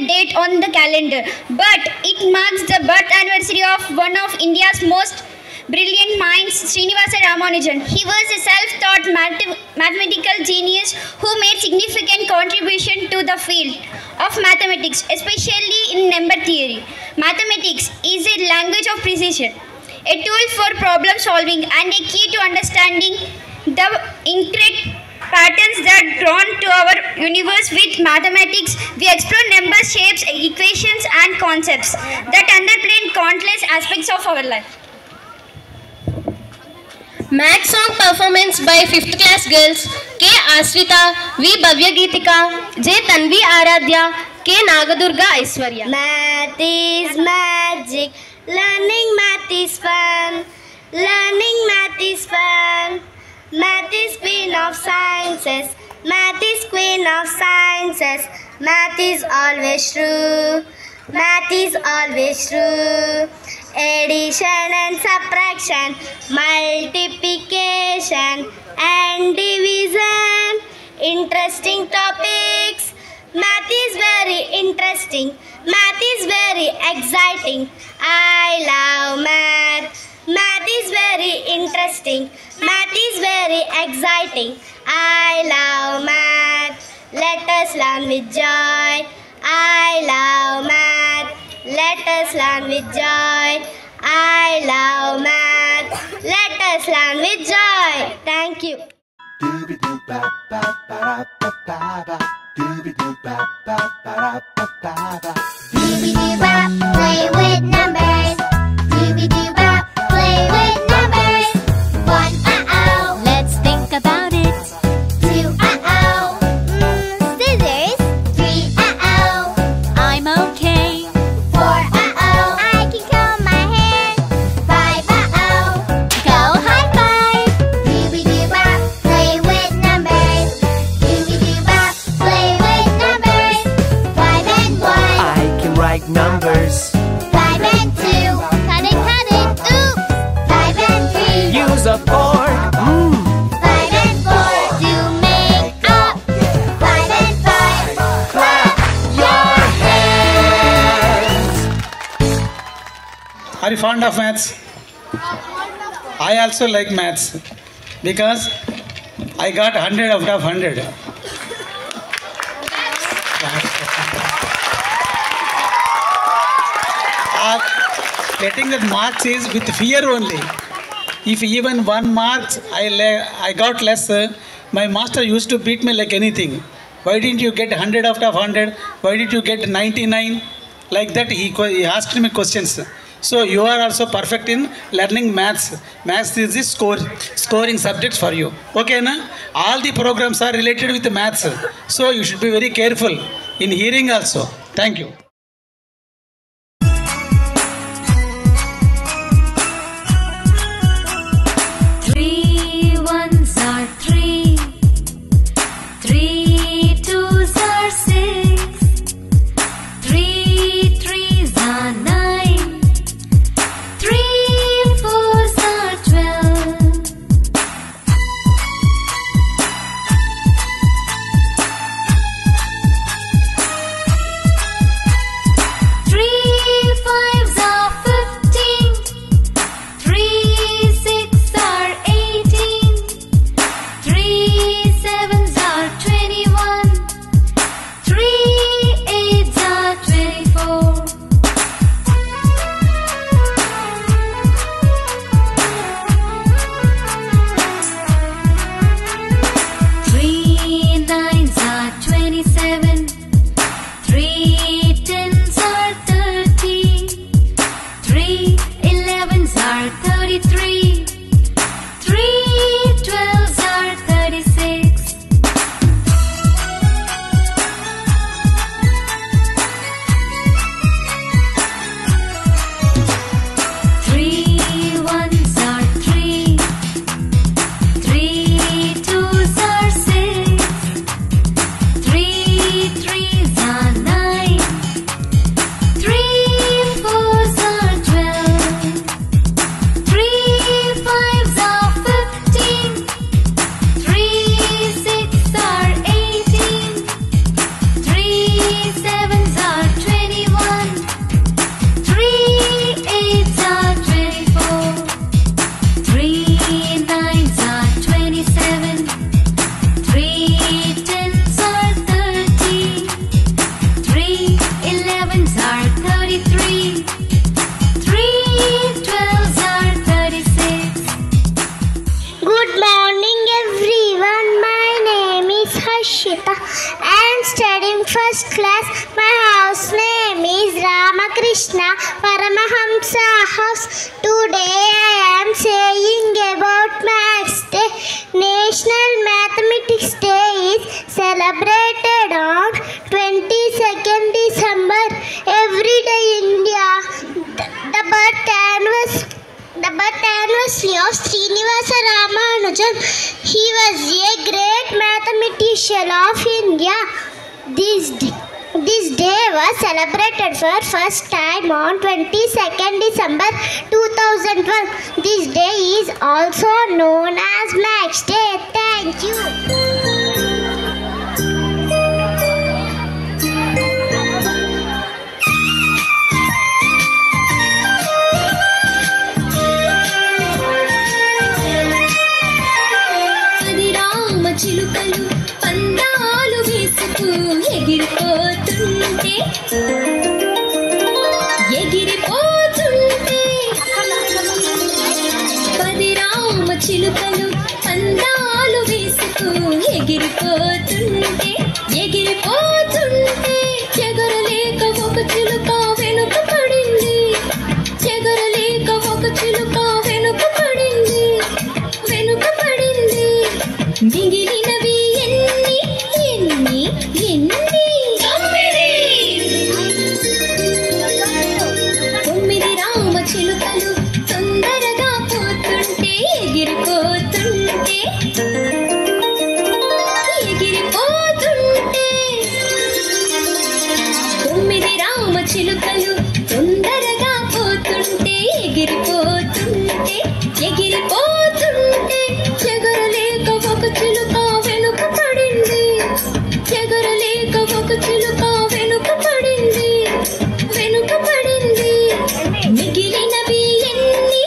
appropriate date on the calendar, but it marks the birth anniversary of one of India's most brilliant minds, Srinivasa Ramanujan. He was a self-taught mathematical genius who made significant contribution to the field of mathematics, especially in number theory. Mathematics is a language of precision, a tool for problem solving and a key to understanding the intricate patterns that drawn to our universe. With mathematics, we explore numbers, shapes, equations and concepts that underpin countless aspects of our life. Math song performance by 5th class girls K. Asrita, V. Bhavya Geetika, J. Tanvi Aradhya, K. Nagadurga Aishwarya. Math is magic, learning math is fun, learning math is fun. Math is queen of sciences, math is queen of sciences. Math is always true, math is always true. Addition and subtraction, multiplication and division. Interesting topics. Math is very interesting. Math is very exciting. I love math. Math is very interesting. Math is very exciting. I love math. Let us learn with joy. I love math. Let us learn with joy. I love math. Let us learn with joy. Thank you. Play with numbers. Doobie-doo-bop, play with numbers. 1, let's think about it. 2, scissors. 3, I'm okay. 4, I can comb my hair. 5, go high five. Doobie-doo-bop, play with numbers. Doobie-doo-bop, play with numbers. 5 and 1. I can write numbers. 5 and 2. Cut it, oops. 5 and 3. Use a fork. 5 and 4. Do make up. 5 and 5. Clap your hands. Are you fond of maths? I also like maths because I got 100 out of 100. Getting that marks is with fear only. If even 1 marks I got less, my master used to beat me like anything. Why didn't you get 100 out of 100? Why did you get 99? Like that he asked me questions. So you are also perfect in learning maths. Maths is the scoring subjects for you. Okay, na? All the programs are related with maths. So you should be very careful in hearing also. Thank you. 3 ones are 3. 3 twos are 6. 3 threes are 9. 3 fours are 12. 3 Krishna Paramahamsa House. Today I am saying about Maths Day. National Mathematics Day is celebrated on 22nd December. Every day in India, the birth anniversary of Srinivasa Ramanujan. He was a great mathematician of India. This day was celebrated for first time on 22nd December 2012. This day is also known as Maths Day. Thank you. చిలుకలు పందాలు వేసుకు ఎగిరిపోతుంటే పది రామ చిలుకలు పందాలు వేసుకు ఎగిరిపోతుంటే ఎగరలేక ఒక చిలుక వెనుక పడింది మిగిలినవి ఎన్ని 9 రామ చిలుకలు తొందరగా పోతుంటే ఎగిరిపోతుంటే 9 రామ చిలుకలు తొందరగా పోతుంటే ఎగిరిపోతుంటే ఎగరలేక ఒక చిలుక వెనుక పడింది మిగిలినవి ఎన్ని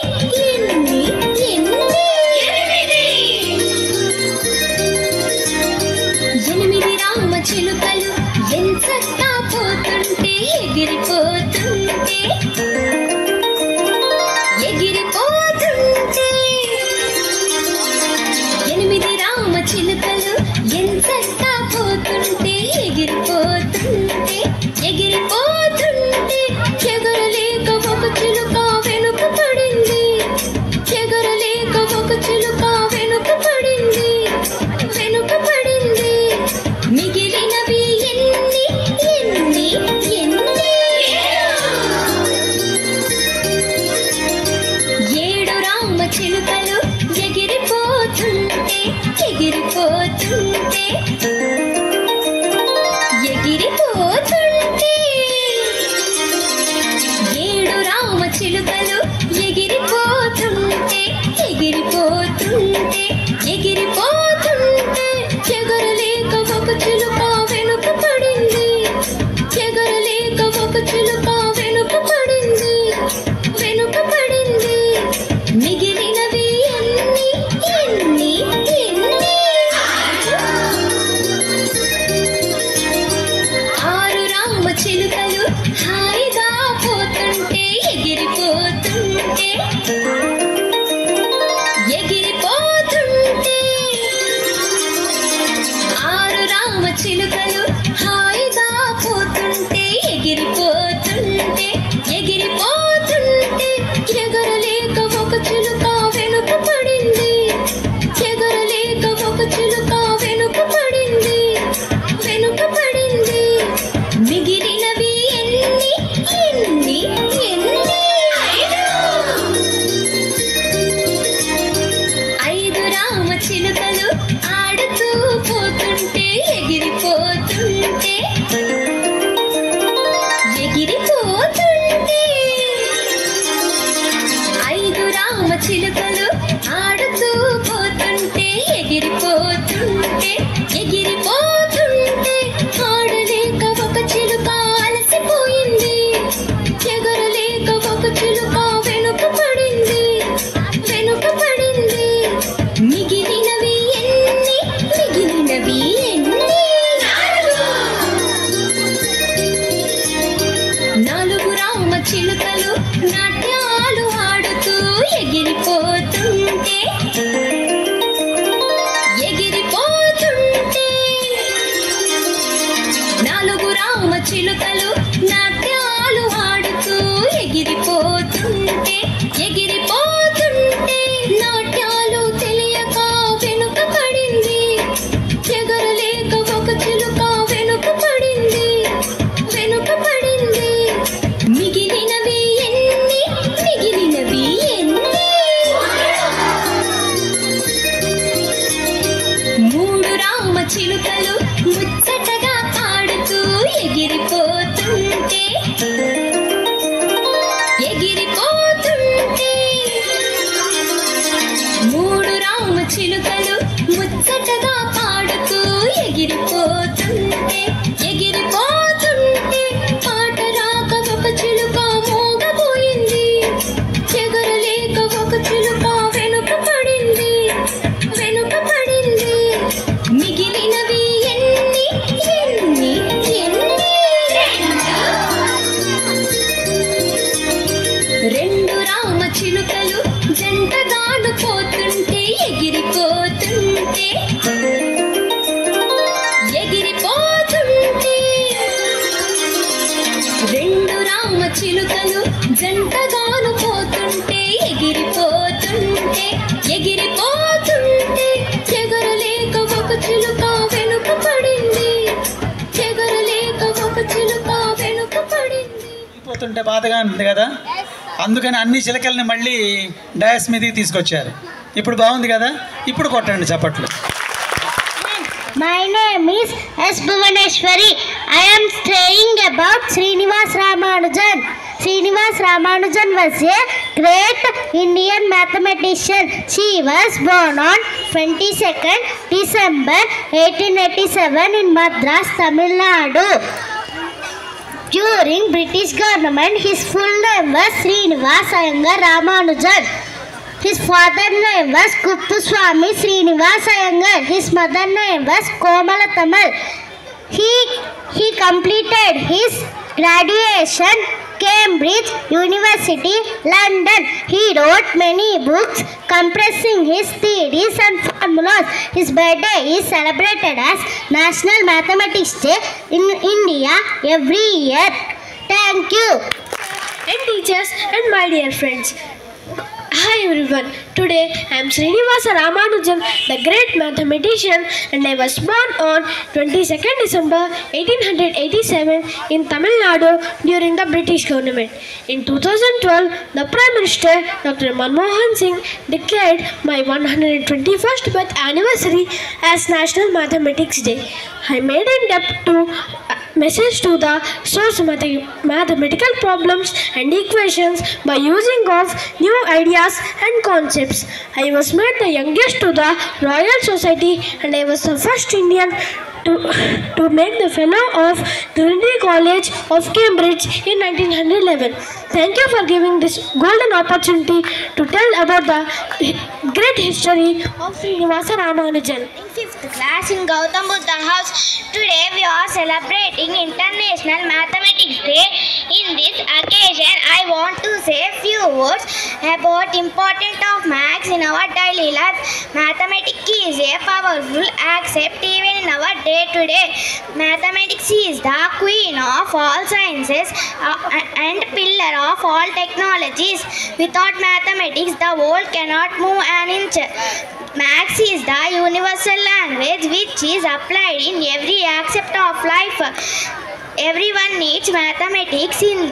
8 రామ చిలుకలు ఎంచక్కా పోతుంటే ఎగిరిపోతుంటే 8 రామ చిలుకలు ఎంచక్కా పోతుంటే ఎగిరిపోతుంటే ఎగరలేక ఒక చిలుక వెనుక పడింది మిగిలినవి ఎన్ని 7 రామ చిలుకలు ఎగిరిపోతుంటే 7 రామ చిలుకలు ఎగిరిపోతుంటే ఎగరలేక ఒక చిలుక వెనుక పడింది మిగిలినవి ఎన్ని 6 రామ చిలుకలు హాయిగా పోతుంటే ఎగిరిపోతుంటే 6 రామ చిలుకలు హాయిగా పోతుంటే ఎగిరిపోతుంటే ఎగరలేక ఒక చిలుక వెనుక పడింది మిగిలినవి ఎన్ని 5 రామ చిలుకలు ఆడుతూ పోతుంటే ఎగిరిపోతుంటే 5 రామ చిలుకలు ఆడుతూ పోతుంటే ఎగిరిపోతుంటే ఆడలేక ఒక చిలుక అలసిపోయింది ఎగరలేక ఒక చిలుక వెనుక పడింది మిగిలినవి ఎన్ని 4 రామ చిలుకలు నాట్యాలు ఆడుతూ ఎగిరిపోతుంటే 4 రామ చిలుకలు నాట్యాలు ఆడుతూ చిలుకలు ముచ్చటగా పాడుతూ ఎగిరిపోతుంటే మూడు రామ చిలుకలు ముచ్చటగా పాడుతూ ఎగిరిపోతుంటే పాట రాక ఒక చిలుక మోగపోయింది, ఎగరలేక ఒక చిలుక వెనుక పడింది. మిగిలినవి ఎన్ని ఎన్ని ఎన్ని రెండు రామ చిలుకలు జంటగాను పోతుంటే ఎగిరిపోతుంటే రెండు రామ చిలుకలు జంటగాను పోతుంటే ఎగిరిపోతుంటే ఎగరలేక ఒక చిలుక వెనుక పడింది, పోతుంటే బాధగా ఉంది కదా, అందుకని అన్ని చిలకల్ని మళ్ళీ డయాస్ మీదకి తీసుకొచ్చారు. ఇప్పుడు బాగుంది కదా, ఇప్పుడు కొట్టండి చప్పట్లు. My name is S. Bhuvaneshwari. I am saying about Srinivas Ramanujan. Srinivas Ramanujan was a great Indian mathematician. She was born on 22nd December 1887 in Madras, Tamil Nadu. During British government, his full name was Srinivas Iyengar Ramanujan. His father name was Kuppuswamy Srinivas Iyengar. His mother name was Komalatammal. He completed his graduation Cambridge University, London. He wrote many books compressing his theories and formulas. His birthday is celebrated as National Mathematics Day in India every year. Thank you. And teachers and my dear friends. Hi everyone, today I am Srinivasa Ramanujan, the great mathematician, and I was born on 22nd December 1887 in Tamil Nadu during the British government. In 2012, the Prime Minister Dr. Manmohan Singh declared my 121st birth anniversary as National Mathematics Day. I made in depth to message to the source mathematical problems and equations by using of new ideas and concepts. I was made the youngest to the Royal Society, and I was the first Indian to make the fellow of Trinity College of Cambridge in 1911. Thank you for giving this golden opportunity to tell about the great history of Srinivasa Ramanujan. In 5th class in Gautam Buddha House, today we are celebrating International Mathematics Day. In this occasion, I want to say a few words about importance of maths in our daily life. Mathematics is a powerful aspect even in our day-to-day. Mathematics is the queen of all sciences and pillar of all technologies. Without mathematics, the world cannot move an inch. Maths is the universal language which is applied in every aspect of life. Everyone needs mathematics in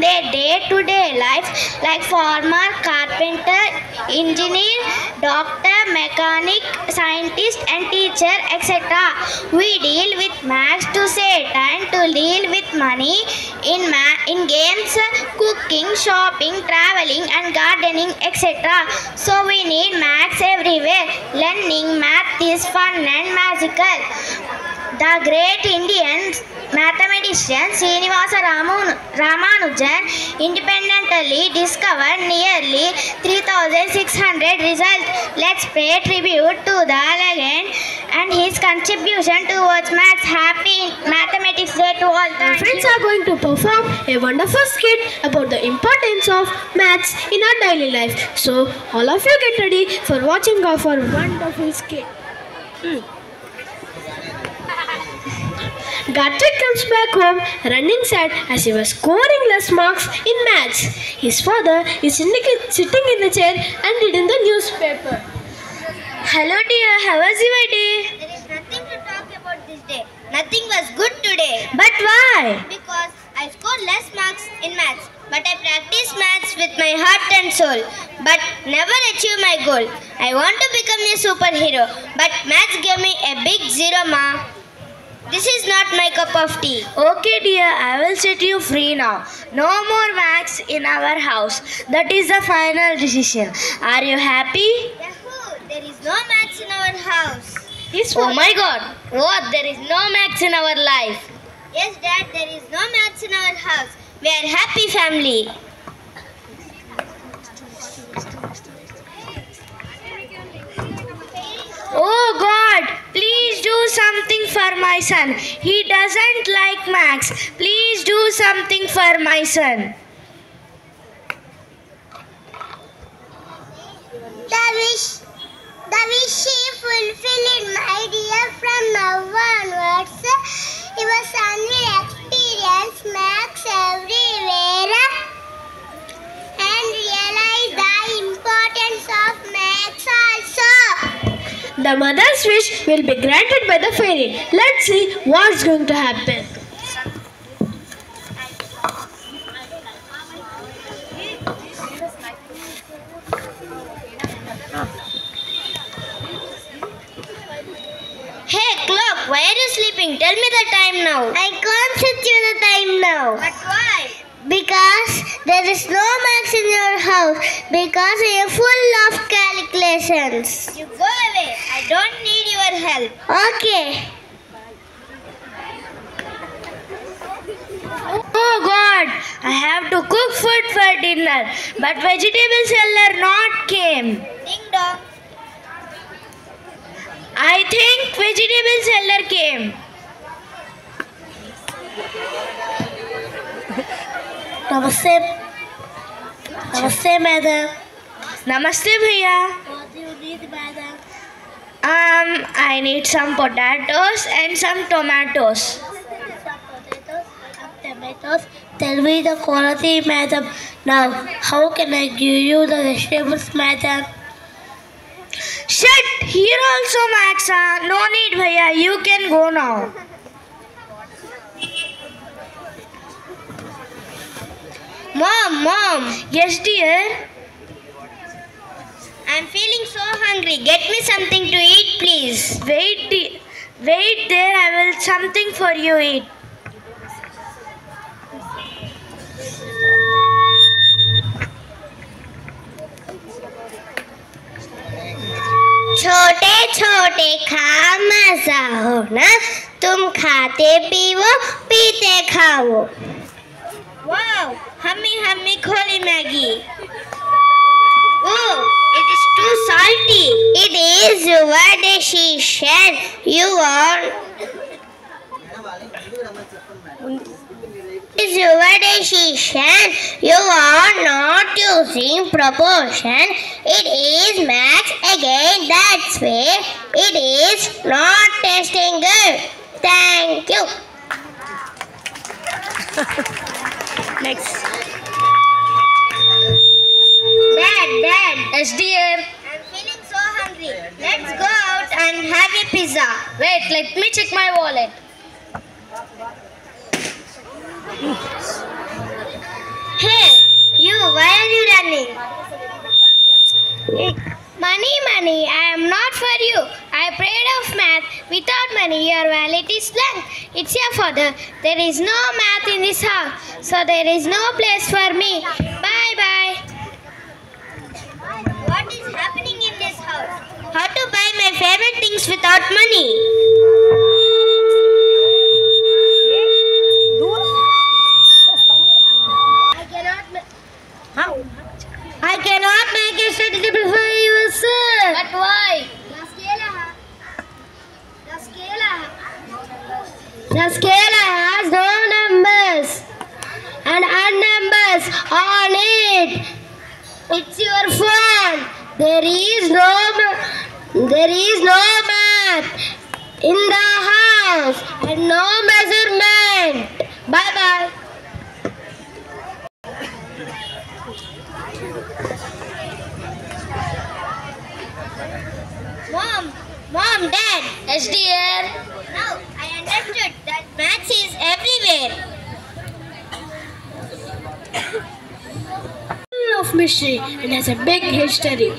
their day-to-day life, like farmer, carpenter, engineer, doctor, mechanic, scientist and teacher, etc. We deal with maths to save time, to deal with money, in games, cooking, shopping, traveling and gardening, etc. So we need maths everywhere. Learning math is fun and magical. The great Indian mathematician Srinivasa Ramanujan independently discovered nearly 3,600 results. Let's pay tribute to the legend and his contribution towards maths. Happy Mathematics Day to all. Our friends are going to perform a wonderful skit about the importance of maths in our daily life. So all of you get ready for watching our wonderful skit. Garthik comes back home running sad as he was scoring less marks in maths. His father is sitting in the chair and reading the newspaper. Hello dear, how was your day? There is nothing to talk about this day. Nothing was good today. But why? Because I scored less marks in maths. but I practice maths with my heart and soul, but never achieve my goal. I want to become a superhero, but maths gave me a big zero, ma. This is not my cup of tea. Okay, dear, I will set you free now. No more maths in our house. That is the final decision. Are you happy? Yahoo! There is no maths in our house. Yes, Oh my God! What? There is no maths in our life. Yes, Dad, there is no maths in our house. We are happy family. Oh God, please do something for my son. He doesn't like maths. Please do something for my son. The wish she fulfilled, my dear. From now onwards, your son will experience maths everywhere and realize the importance of maths also. The mother's wish will be granted by the fairy. Let's see what's going to happen. Hey clock, why are you sleeping? Tell me the time now. I can't set you the time now. But why? Because there is no maths in your house. Because I am full of calculations. You go away. I don't need your help. Okay. Oh God, I have to cook food for dinner, but vegetable seller not came. Ding dong. I think vegetable seller came. Namaste, madam. Namaste, bhaiya. What do you need, madam? I need some potatoes and some tomatoes. Tomatoes. Tell me the quality, madam. Now, how can I give you the vegetables, madam? Shut! Here also maths. No need, bhaiya. You can go now. Mom. Yes, dear. I'm feeling so hungry. Get me something to eat, please. Wait there. I will something for you eat. छोटे छोटे खा मजा हो ना तुम खाते पीवो पीते खाओ वाओ हम्मी खोली Maggi Oh, it is too salty. It is your decision. You are. It is your decision. You are not using proportion. It is max again. That's why it is not tasting good. Thank you. Next. Dad. Yes, dear. I'm feeling so hungry. Let's go out and have a pizza. Wait, let me check my wallet. Hey, you, why are you running? Money, I am not for you. I prayed of math. Without money, your wallet is blank. It's your father. There is no math in this house, so there is no place for me. Bye. What is happening in this house? How to buy my favorite things without money? I cannot make a suitable for you, sir. But why? The scale has no numbers and odd numbers on it. It's your fault. There is no math in the house and no measurement. Bye. Mom, Dad. Yes, dear. Now I understood that maths is everywhere. of mystery and has a big history.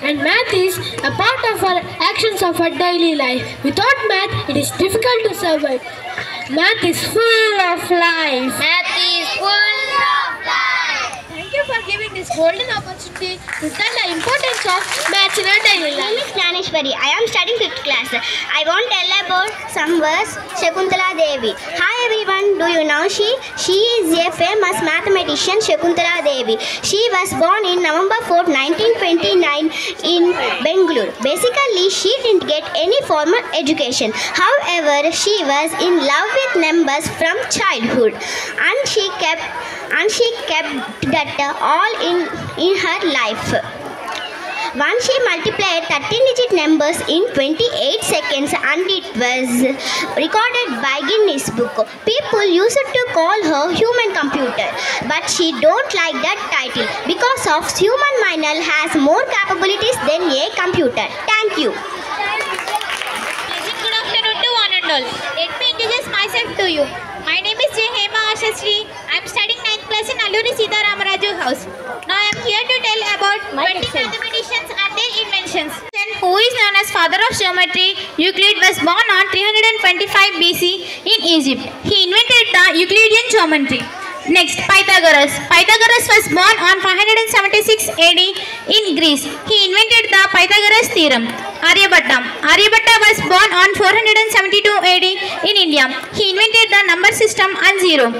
And math is a part of our actions of our daily life. Without math, it is difficult to survive. Math is full of life. Math is full of life. Thank you for giving this golden opportunity to tell the importance of maths in our daily My name life. is Gnaneshwari. I am studying 5th class. I want to tell about some verse, Shakuntala Devi. Hi everyone, do you know she? She is a famous mathematician, Shakuntala Devi. She was born in November 4, 1929 in Bangalore. Basically, she didn't get any formal education. However, she was in love with numbers from childhood, and she kept that all in her life. Once she multiplied 13-digit numbers in 28 seconds and it was recorded by Guinness Book. People used to call her human computer, but she don't like that title because of human mind has more capabilities than a computer. Thank you. Good afternoon to one and all. Let me introduce myself to you. My name is J. Hema Ashasri. I am studying 9th class in Alluri Sita Ramaraju House. Now I am here to tell about 20 mathematicians and their inventions. Who is known as father of geometry, Euclid was born on 325 BC in Egypt. He invented the Euclidean geometry. Next, Pythagoras. Pythagoras was born on 576 AD in Greece. He invented the Pythagoras theorem. Aryabhatta. Aryabhatta was born on 472 AD in India. He invented the number system and zero.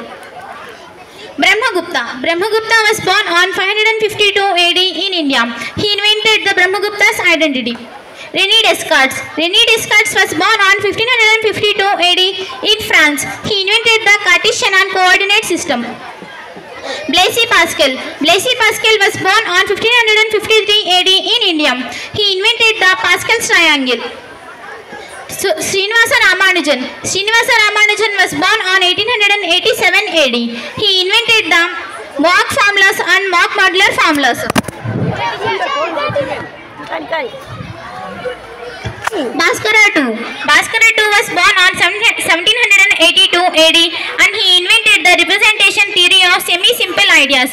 Brahmagupta. Brahmagupta was born on 552 AD in India. He invented the Brahmagupta's identity. René Descartes. René Descartes was born on 1552 AD in France. He invented the Cartesian and coordinate system. Blaise Pascal. Blaise Pascal was born on 1553 AD in India. He invented the Pascal's triangle. Srinivasa Ramanujan. Srinivasa Ramanujan was born on 1887 AD. He invented the Mach formulas and Mach modular formulas. Bhaskara II. Bhaskara II was born on 1782 AD and he invented the representation theory of semi-simple ideas.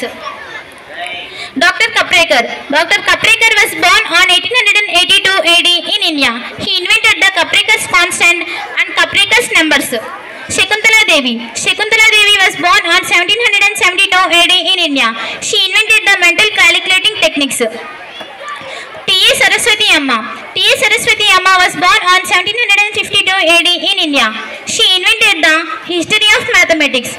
Dr. Kaprekar. Dr. Kaprekar was born on 1882 AD in India. He invented the Kaprekar's constant and Kaprekar's numbers. Shakuntala Devi. Shakuntala Devi was born on 1772 AD in India. She invented the mental calculating techniques. T.A. Saraswati Amma. T.A. Saraswati Amma was born on 1752 AD in India. She invented the history of mathematics.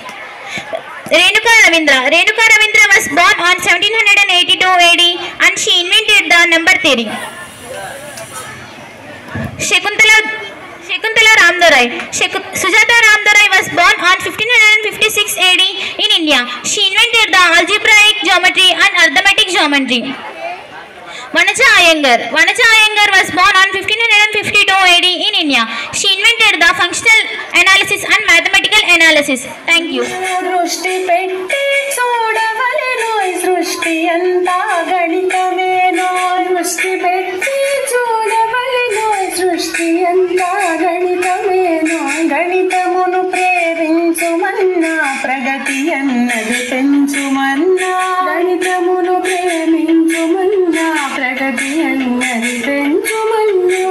Renuka Ravindra. Renuka Ravindra was born on 1782 AD and she invented the number theory. Shakuntala Ramdorai. Sujata Ramdorai was born on 1556 AD in India. She invented the algebraic geometry and arithmetic geometry. Vanaja Iyengar. Vanaja Iyengar was born on 1552 AD in India. She invented the functional analysis and mathematical analysis. Thank you. దృష్టి పెట్టి చూడవలెను సృష్టి అంతా గణితమేనో దృష్టి పెట్టి చూడవలెను సృష్టి అంతా గణితమేనో గణితమును ప్రేమించుమన్నా ప్రగతి అన్నది పెంచుమన్నా గణితమును ప్రేమించుమన్నా ప్రగతి అన్నది పెంచుమన్నా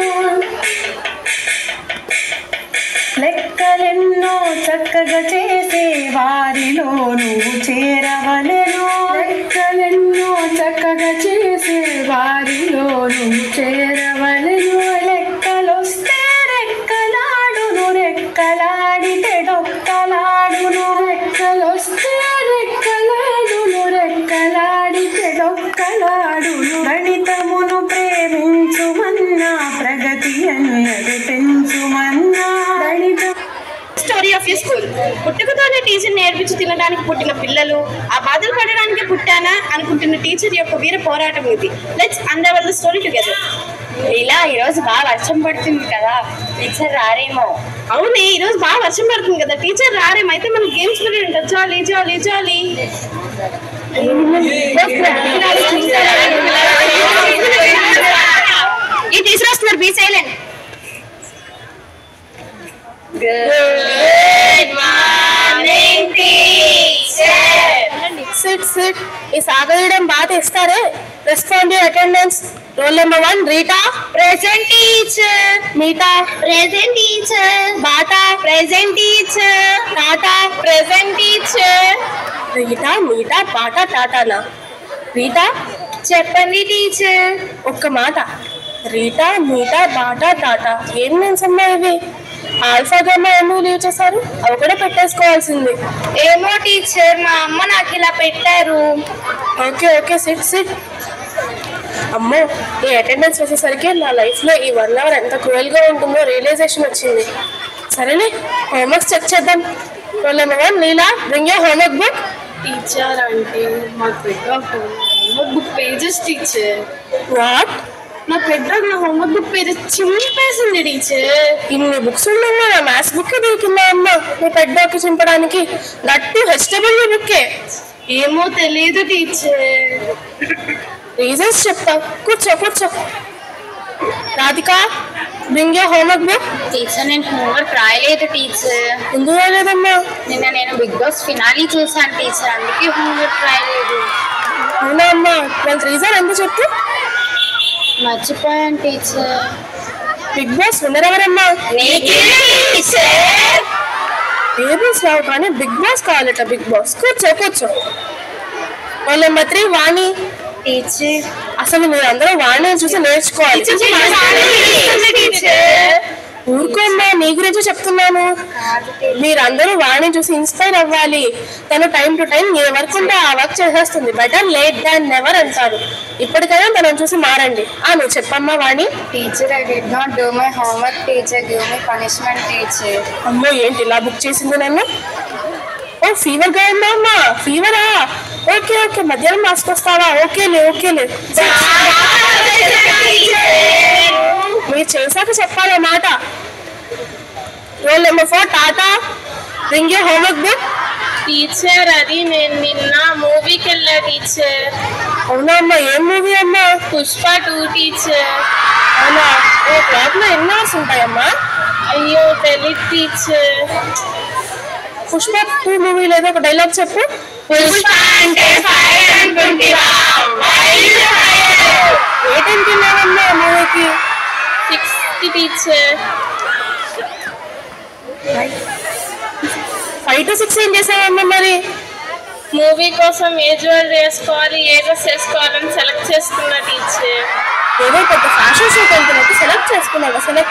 లెక్కలెన్నో చక్కగా చేసే వారిలో నువ్వు చేరవలెను లెక్కలెన్నో చక్కగా చేసే వారిలో నువ్వు చేరవలెను లెక్కలొస్తే రెక్కలాడును రెక్కలాడితే డొక్కలాడును రెక్కలొస్తే రెక్కలాడును రెక్కలాడితే డొక్కలాడును గణితమును ప్రేమించుమన్నా ప్రగతి అన్నది పెంచుమన్నా స్టోరీ ఆఫ్ యర్ స్కూల్. పుట్టుకతోనే టీచర్ నేర్పించి తినడానికి పుట్టిన పిల్లలు ఆ బాధలు పడడానికి పుట్టానా అనుకుంటున్న టీచర్ యొక్క వీర పోరాటం ఇది. Let's understand the story together. ఇలా ఈరోజు బాగా వర్షం పడుతుంది కదా, టీచర్ రారేమో. అవునే, ఈరోజు బాగా వర్షం పడుతుంది కదా, టీచర్ రారేమో. అయితే మనం గేమ్స్ పీరియడ్ ఉంటుంది. జాలీ జాలీ జాలీ. ఈ టీచర్ వస్తున్నారు, be silent. Good morning, teacher. Sit, sit. ఈ సాగదీయడం బాగా తెస్తారే. Respond your attendance. Roll number 1 Rita. Present teacher. Meeta. Present teacher. Bata. Present teacher. Tata. Present teacher. Rita, Meeta, Bata, టాటానా? రీటా చెప్పండి టీచర్. ఒక్క మాట. రీటా, మీటా, బాటా, టాటా ఏం నేమ్స్ అమ్మా ఇవి? ఆల్ఫా గమ్మా ఎందుకు లీవ్ చేశారు? అవి కూడా పెట్టేసుకోవాల్సింది. ఏమో టీచర్, మా అమ్మ నాకు ఇలా పెట్టారు. Okay okay, SIT SIT. అమ్మో, ఈ అటెండెన్స్ వచ్చేసరికి నా లైఫ్లో ఈ 1 hour ఎంత క్రూయల్గా ఉంటుందో రియలైజేషన్ వచ్చింది. సరేలే, హోంవర్క్స్ చెక్ చేద్దాం. Role number 1 Leela, bring your homework book. Teacher అంటే మాకు పెద్ద homework book pages teacher. What? నా పెద్ద నా హోంవర్క్ బుక్ పేజెస్ చింపేసింది టీచర్. ఇన్ని బుక్స్ ఉండగా నా మ్యాథ్స్ బుక్ దొరికిందా అమ్మా నీ పెద్దకి చింపడానికి? గట్టి వెజిటబుల్ బుక్కే. ఏమో తెలియదు టీచర్. రీజన్స్ చెప్తా, కూర్చో కూర్చో. Radhika, bring your homework book. Teacher నేను హోంవర్క్ రాయలేదు టీచర్. ఎందుకు రాలేదమ్మా? నిన్న నేను బిగ్ బాస్ ఫినాలీ చూసాను టీచర్, అందుకే హోంవర్క్ రాయలేదు. అవునా అమ్మా? వాళ్ళ రీజన్ ఎంత చెప్పు. మర్చిపోయాను టీచర్. బిగ్ బాస్ విన్నర్ ఎవరమ్మా? టేబుల్స్ రావు కానీ బిగ్ బాస్ కావాలట. Bigg Boss. కూర్చో కూర్చో. రోల్ నెంబర్ 3 వాణి. టీచర్ అసలు మీరందరూ వాణిని చూసి నేర్చుకోవాలి. ఊరుకోమ్మా, నీ గురించి చెప్తున్నాను. మీరందరూ వాణిని చూసి ఇన్స్పైర్ అవ్వాలి. తను time to time A work ఉంటే ఆ వర్క్ చేసేస్తుంది. బెటర్ లేట్ దాన్ నెవర్ అంటారు. ఇప్పటికైనా తనను చూసి మారండి. నువ్వు చెప్పమ్మా Vani. Teacher I did not do my homework teacher, give me punishment teacher. అమ్మో, ఏంటి ఇలా బుక్ చేసింది నన్ను? ఓ ఫీవర్ గా ఉందా అమ్మా? ఫీవరా? ఓకే ఓకే, మధ్యాహ్నం రాసుకొస్తావా? ఓకేలే ఓకేలే. మీరు చేశాక చెప్పాలి మాట. Roll number 4 Tata, bring your homework book. Teacher అది నేను నిన్న మూవీకి వెళ్ళా టీచర్. అవునా అమ్మా? ఏం మూవీ అమ్మా? పుష్ప 2 టీచర్. అవునా? ఓ క్లాక్ లో ఎన్ని అవర్స్ ఉంటాయమ్మా? అయ్యో తెలీదు టీచర్. పుష్ప 2 మూవీ లేదో ఒక డైలాగ్ చెప్పు. పుష్ప అంటే ఫైర్ అనుకుంటున్నా. ఏ టైంకి వెళ్ళావమ్మా మూవీకి? 6కి టీచర్. 5 to 6 ఏం చేసావమ్మా మరి? మూవీ కోసం ఏ జ్యువెలరీ వేసుకోవాలి, ఏ డ్రెస్ వేసుకోవాలని సెలెక్ట్ చేసుకున్నా టీచర్. ఏదో పెద్ద ఫ్యాషన్ షోకి వెళ్తున్నట్టు సెలెక్ట్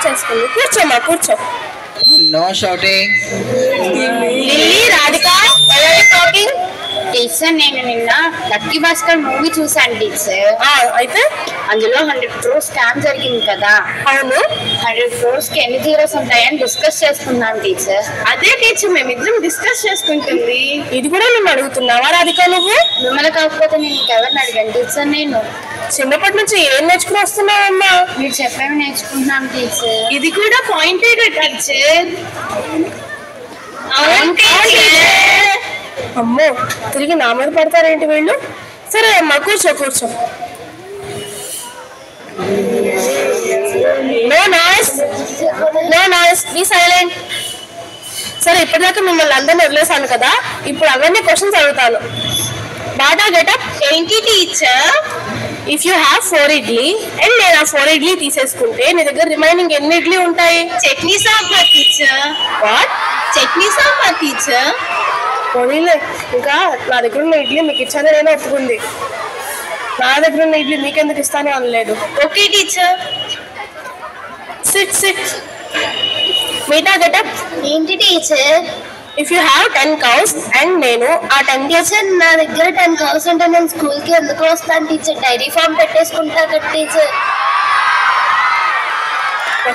చేసుకుంది. కూర్చోమ్మా కూర్చో. No shouting. Lily, Radhika, talking. Teacher నేను నిన్న లక్కీ భాస్కర్ మూవీ చూసాను టీచర్. అయితే అందులో 100 crore స్కామ్ జరిగింది కదా. అవును. 100 crores కి ఎన్ని జీరోస్ ఉంటాయని డిస్కస్ చేసుకున్నాం టీచర్. అదే టీచర్ మేమిద్దరం డిస్కస్ చేసుకుంటుంది. ఇది కూడా నువ్వు అడుగుతున్నావా రాధిక? నువ్వు మిమ్మల్ని కాకపోతే నేను ఇంకెవరిని అడిగాను టీచర్. నేను చిన్నప్పటి నుంచి ఏం నేర్చుకుని వస్తున్నావమ్మా? మీరు చెప్పేవి నేర్చుకుంటున్నాను టీచర్. ఇది కూడా పాయింటే టీచర్. అమ్మో, తిరిగి నా మీద పడతారేంటి వీళ్ళు? సరే అమ్మా, కూర్చో కూర్చో. No noise, be silent. సరే, ఇప్పటిదాకా మిమ్మల్ని అందరిని వదిలేసాను కదా, ఇప్పుడు అవన్నీ క్వశ్చన్స్ అడుగుతాను. Bata get. ఏంటి teacher? If you have 4 idli and నేను ఆ 4 ఇడ్లీ తీసేసుకుంటే నీ దగ్గర రిమైనింగ్ ఎన్ని ఇడ్లీ ఉంటాయి? Chutney sambar teacher. What? Chutney sambar teacher. పోనీలే, ఇంకా నా దగ్గర ఉన్న ఇడ్లీ మీకు ఇచ్చాను నేను ఒప్పుకుంది. నా దగ్గర ఉన్న ఇడ్లీ మీకెందుకు ఇస్తాను అనలేదు. Okay teacher. SIT. Meetha getup. ఏంటి teacher? If you have 10 cows and నేను ఆ 10 టీచర్ నా దగ్గర 10 cows ఉంటే నేను స్కూల్కి ఎందుకు వస్తాను టీచర్? డైరీ ఫామ్ పెట్టేసుకుంటా కదా టీచర్.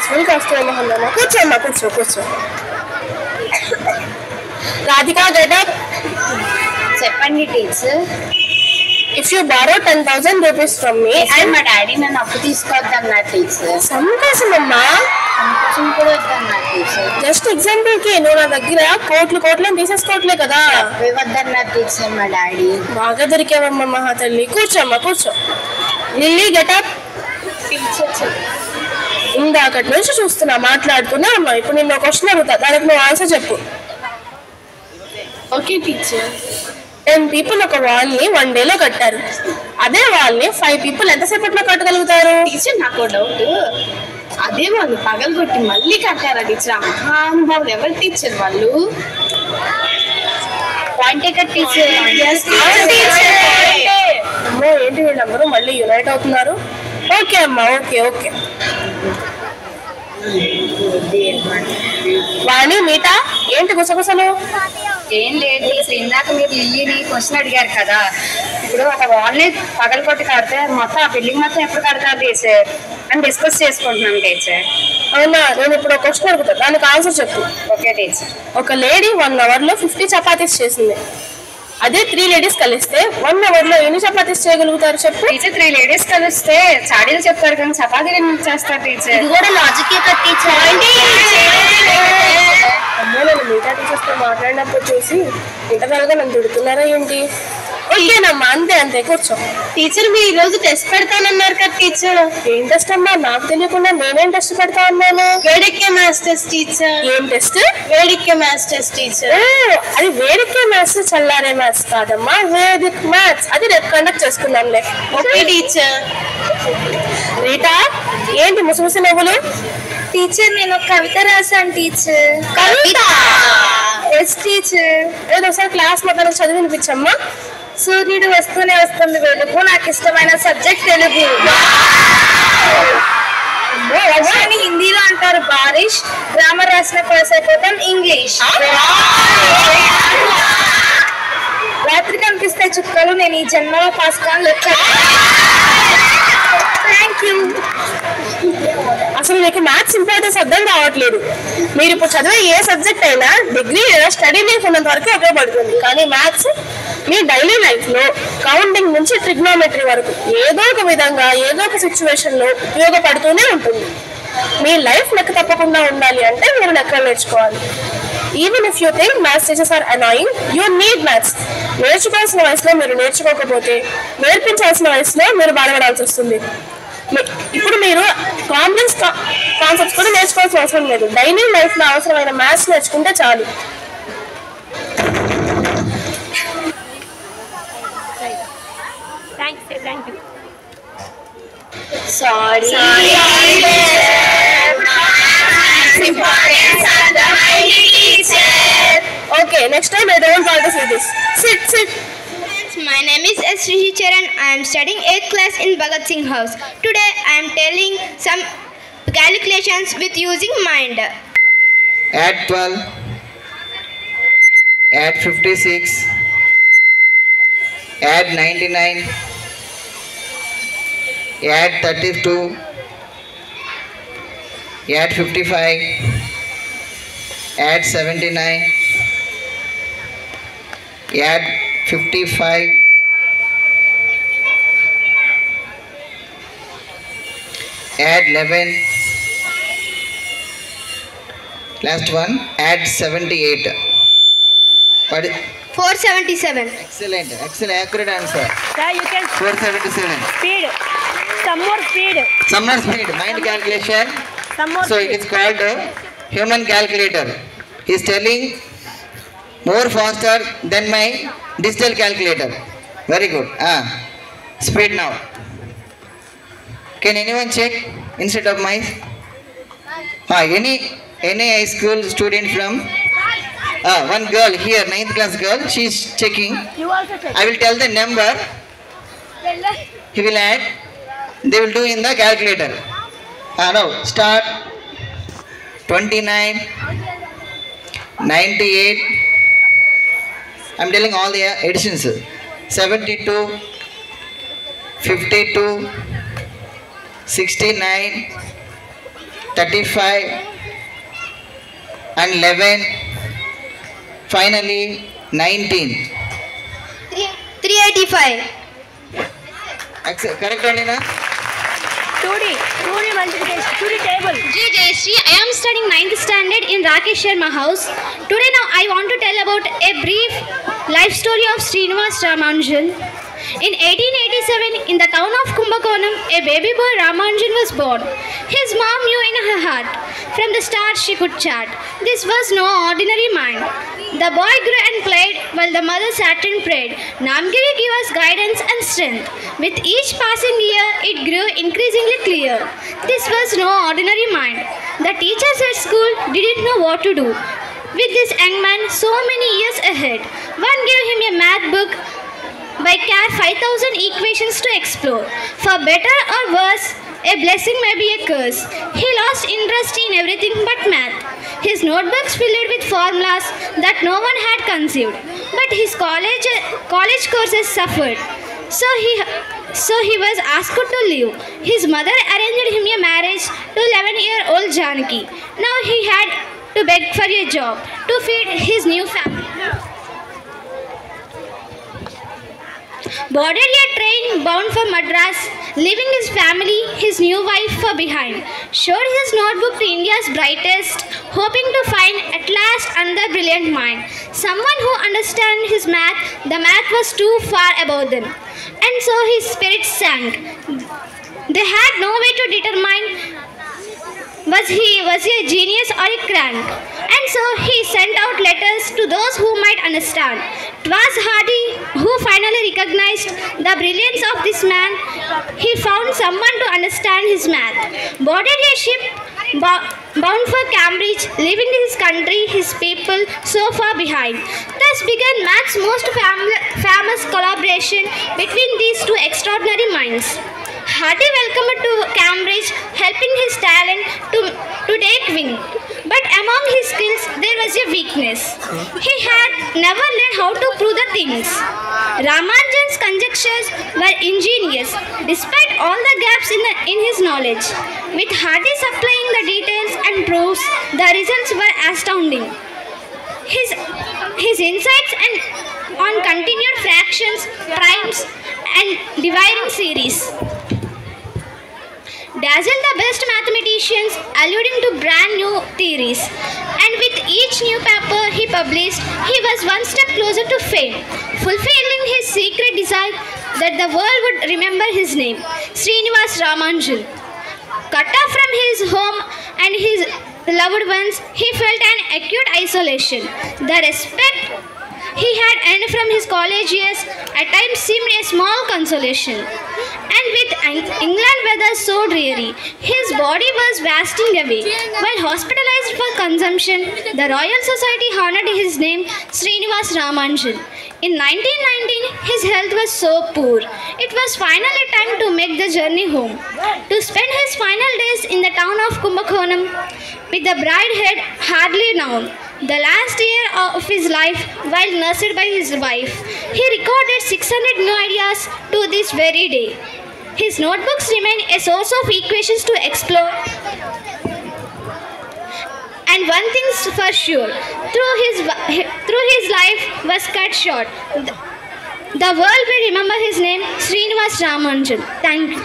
స్కూల్కి వస్తాను. కూర్చోమ్మా కూర్చో. రాధిక గెటప్. చెప్పండి teacher. If you borrow 10,000 rupees from me and మా డాడీ నన్ను అప్పు తీసుకోవద్దన్నా టీచర్. సంకోసమమ్మా, కొంచెం కూడా వద్దన్నా టీచర్. జస్ట్ ఎగ్జాంపుల్ కి నువ్వు నా దగ్గర కోట్లు తీసేసుకోవట్లే కదా. వద్దన్నా టీచర్ మా డాడీ. బాగా దొరికావమ్మా మహా తల్లి. కూర్చో. Lily getup. టీచర్ ఇందాకటి నుంచి చూస్తున్నా మాట్లాడుతున్నా అమ్మా. ఇప్పుడు నేను క్వశ్చన్ అడుగుతా, దానికి నువ్వు ఆన్సర్ చెప్పు. Okay teacher. 10 people ఒక వాల్ని 1 డేలో కట్టారు. అదే వాల్ని 5 people ఎంతసేపట్లో కట్టగలుగుతారు? టీచర్ నాకు డౌట్, అదే వాళ్ళు పగలగొట్టి మళ్ళీ కట్టారా టీచర్? మహానుభావులు ఎవరు టీచర్ వాళ్ళు? Point teacher. అమ్మో, ఏంటి వీళ్ళందరూ మళ్ళీ యునైట్ అవుతున్నారు? ఓకే అమ్మా, ఓకే ఓకే. వాణి, మీటా, ఏంటి గుసగుసలు? ఏం లేదు, ఇందాక మీరు లిల్లీని క్వశ్చన్ అడిగారు కదా, ఇప్పుడు ఒక వాల్ని పగలగొట్టి కడితే మొత్తం ఆ బిల్డింగ్ మొత్తం ఎప్పుడు కడతారు టీచర్ అని డిస్కస్ చేసుకుంటున్నాం టీచర్. అవునా, నేను ఇప్పుడు ఒక క్వశ్చన్ అడుగుతా, దానికి ఆన్సర్ చెప్పు. Okay teacher. ఒక లేడీ 1 అవర్లో 50 చపాతీస్ చేసింది. అదే 3 లేడీస్ కలిస్తే 1 అవర్లో ఎన్ని చపాతీస్ చేయగలుగుతారు చెప్పు? టీచర్ 3 లేడీస్ కలిస్తే చాడీలు చెప్తారు కానీ చపాతీలు ఎందుకు చేస్తారు టీచర్? ఇది కూడా లాజిక్ టీచర్. అమ్మో, నేను మిగతా టీచర్స్తో మాట్లాడినప్పుడు చూసి ఇంటర్నల్గా నన్ను తిడుతున్నారా ఏంటి? ఓకేనమ్మా, అంతే అంతే, కూర్చో. టీచర్ మీరు ఈ రోజు టెస్ట్ పెడతానన్నారు కదా టీచర్? ఏం టెస్ట్ అమ్మా? నాకు తెలియకుండా నేనేం టెస్ట్ పెడతా అన్నాను? వేడిక్కే మ్యాథ్స్ టెస్ట్ టీచర్. ఏం టెస్ట్? వేడిక్కే మ్యాథ్స్ టెస్ట్ టీచర్. అది వేడిక్కే మ్యాథ్స్, చల్లారే మ్యాథ్స్ కాదమ్మా, వేదిక్ మ్యాథ్స్. అది రేపు కండక్ట్ చేసుకుందాంలే. Okay teacher. రీటా, ఏంటి ముసుముసి నవ్వులు? టీచర్, నేను కవిత రాశాను టీచర్. కవిత? Yes teacher. ఏదో ఒకసారి క్లాస్ మొత్తానికి చదివి వినిపించమ్మా. సూర్యుడు వస్తూనే వస్తుంది వెలుగు, నాకు ఇష్టమైన సబ్జెక్ట్ తెలుగు. వర్షాన్ని హిందీలో అంటారు బారిష్, గ్రామర్ రాసిన పాస్ అయిపోతాం ఇంగ్లీష్. రాత్రి కనిపిస్తే చుక్కలు, నేను ఈ జన్మలో పాస్ కాను లెక్క. Thank you. అసలు మీకు మ్యాథ్స్ ఇంపార్టెన్స్ అర్థం కావట్లేదు. మీరు ఇప్పుడు చదివే ఏ సబ్జెక్ట్ అయినా డిగ్రీ లేదా స్టడీ లైఫ్ ఉన్నంత వరకు ఉపయోగపడుతుంది. కానీ మ్యాథ్స్ మీ డైలీ లైఫ్లో కౌంటింగ్ నుంచి ట్రిగ్నోమెట్రీ వరకు ఏదో ఒక విధంగా ఏదో ఒక సిచ్యువేషన్లో ఉపయోగపడుతూనే ఉంటుంది. మీ లైఫ్ లెక్క తప్పకుండా ఉండాలి అంటే మీరు లెక్కలు నేర్చుకోవాలి. Even if you think maths teachers are annoying, you need maths. నేర్చుకోవాల్సిన వయసులో మీరు నేర్చుకోకపోతే నేర్పించాల్సిన వయసులో మీరు బాధపడాల్సి వస్తుంది. ఇప్పుడు మీరు కాంప్లెక్స్ కాన్సెప్ట్స్ కూడా నేర్చుకోవాల్సిన అవసరం లేదు. డైలీ లైఫ్లో అవసరమైన మ్యాథ్స్ నేర్చుకుంటే చాలు. Okay, next time I don't want to see this. Sit. My name is S. Charan. I am studying 8th class in Bhagat Singh House. Today I am telling some calculations with using mind. Add 12, add 56, add 99, add 32, add 55, add 79, add 55, add 11, last one, add 78. What is 477. excellent, accurate answer. Yeah, you can 477. speed. Some more speed. Mind calculation. Some more So speed. it is called human calculator. He is telling more faster than my digital calculator. Very good. Speed now. Can anyone check instead of my? Any high school student from? One girl here, 9th class girl. She is checking. You also check. I will tell the number. He will add. They will do in the calculator. Now start. 29, 98. I'm telling all the additions. 72, 52, 69, 35, and 11. Finally, 19. 385. Correct only na? 2D multiplication, 2D table. G. Jayashree, I am studying 9th standard in Rakesh Sharma House. Today now I want to tell about a brief life story of Srinivas Ramanujan. In 1887, in the town of Kumbakonam, a baby boy Ramanujan was born. His mom knew in her heart, from the start she could chat. This was no ordinary mind. The boy grew and played while the mother sat and prayed. Namgiri gave us guidance and strength. With each passing year, it grew increasingly clear. This was no ordinary mind. The teachers at school didn't know what to do with this young man so many years ahead. One gave him a math book by Care 5000 equations to explore. For better or worse, a blessing may be a curse. He lost interest in everything but math. His notebooks filled with formulas that no one had conceived. But his college courses suffered. So he was asked to leave. His mother arranged him a marriage to 11-year-old Janaki. Now he had to beg for a job to feed his new family. Boarded a train bound for Madras, leaving his family, his new wife for behind. Showed his notebook to India's brightest, hoping to find at last another brilliant mind. Someone who understands his math, the math was too far above them. And so his spirits sank. They had no way to determine was he a genius or a crank. And so he sent out letters to those who might understand. 'Twas Hardy who finally recognized the brilliance of this man. He found someone to understand his math. Boarded a ship bound for Cambridge, leaving his country, his people so far behind. Thus began math's most famous collaboration between these two extraordinary minds. Hardy welcomed to Cambridge, helping his talent to take wing. But among his skills, there was a weakness. He had never learned how to prove the things. Ramanujan's conjectures were ingenious, despite all the gaps in his knowledge. With Hardy supplying the details and proofs, the results were astounding. His insights on continued fractions, primes, and dividing series dazzled the best mathematicians, alluding to brand new theories. And with each new paper he published, he was one step closer to fame, fulfilling his secret desire that the world would remember his name, Srinivas Ramanujan. Cut off from his home and his loved ones, he felt an acute isolation. The respect he had earned from his college years at times seemed a small consolation. And with England weather so dreary, his body was wasting away. While hospitalized for consumption, the Royal Society honored his name, Srinivas Ramanujan. In 1919, his health was so poor. It was finally time to make the journey home. To spend his final days in the town of Kumbakonam with the bride head hardly known. The last year of his life, while nursed by his wife, he recorded 600 new ideas to this very day. His notebooks remain a source of equations to explore. And one thing's for sure, through his life was cut short. The world will remember his name, Srinivas Ramanujan. Thank you.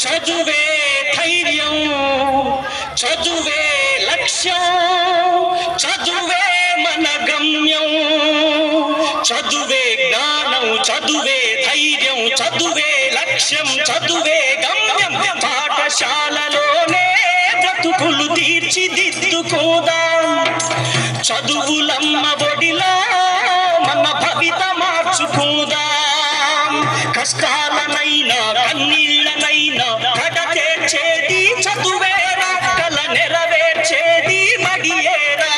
చదువే ధైర్యం, చదువే లక్ష్యం, చదువే మన గమ్యం. చదువే జ్ఞానం, చదువే ధైర్యం, చదువే లక్ష్యం, చదువే గమ్యం. పాఠశాలలోనే బ్రతుకులు తీర్చిదిద్దుకోదాం. చదువులమ్మ ఒడిలా మన భవిత మార్చుకోదాం. కష్టాలనైనా కన్నీళ్ళనైనా కడతేర్చేది చదువేరా, కల నెరవేర్చేది మడియేరా.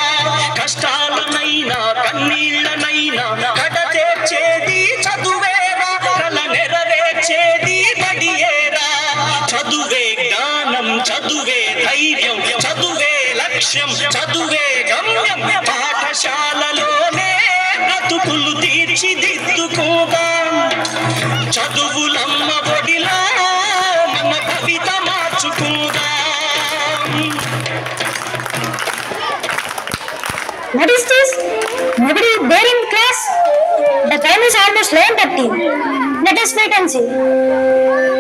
కష్టాలనైనా కన్నీళ్ళనైనా కడతేర్చేది చదువేరా, కల నెరవేర్చేది మడియేరా. చదువే జ్ఞానం, చదువే ధైర్యం, చదువే లక్ష్యం, చదువే గమ్యం. పాఠశాలలోనే బ్రతుకులు తీర్చిదిద్దుకోదాం. చదువులమ్మ ఒడిలా మన భవిత మార్చుకుందాం. almost 9:30. Let us wait and see.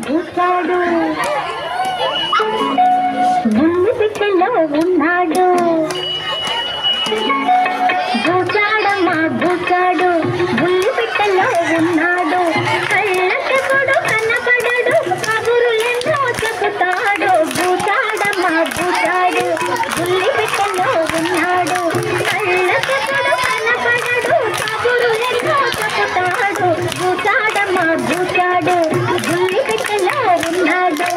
భూతాడు బుల్లి పిట్టలో ఉన్నాడు భూతాడమ్మా భూతాడు బుల్లి పిట్టలో ఉన్నాడు కళ్ళకెప్పుడు కనపడడు కబురులెన్నో చెబుతాడు భూతాడమ్మా భూతాడు బుల్లి పిట్టలో ఉన్నాడు కళ్ళకెప్పుడు కనపడడు కబురులెన్నో చెబుతాడు భూతాడమ్మా భూతాడు బుల్లి పిట్టలో ఉన్నాడు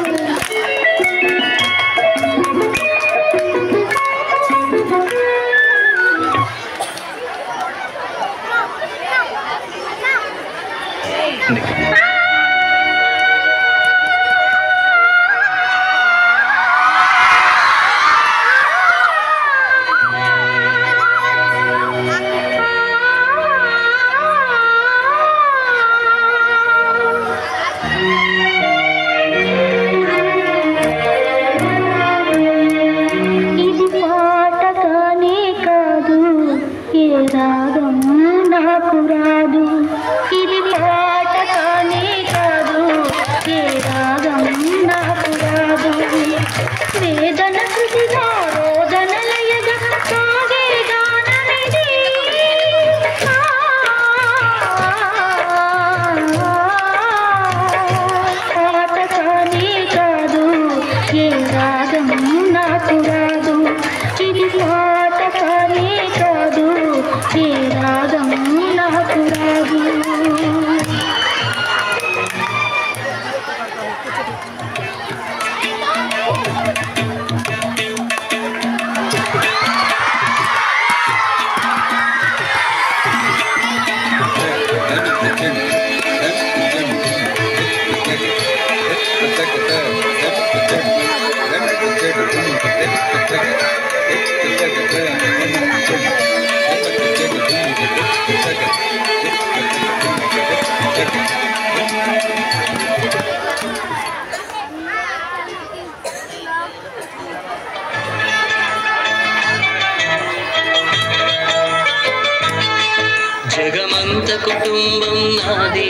జగమంత కుటుంబం నాది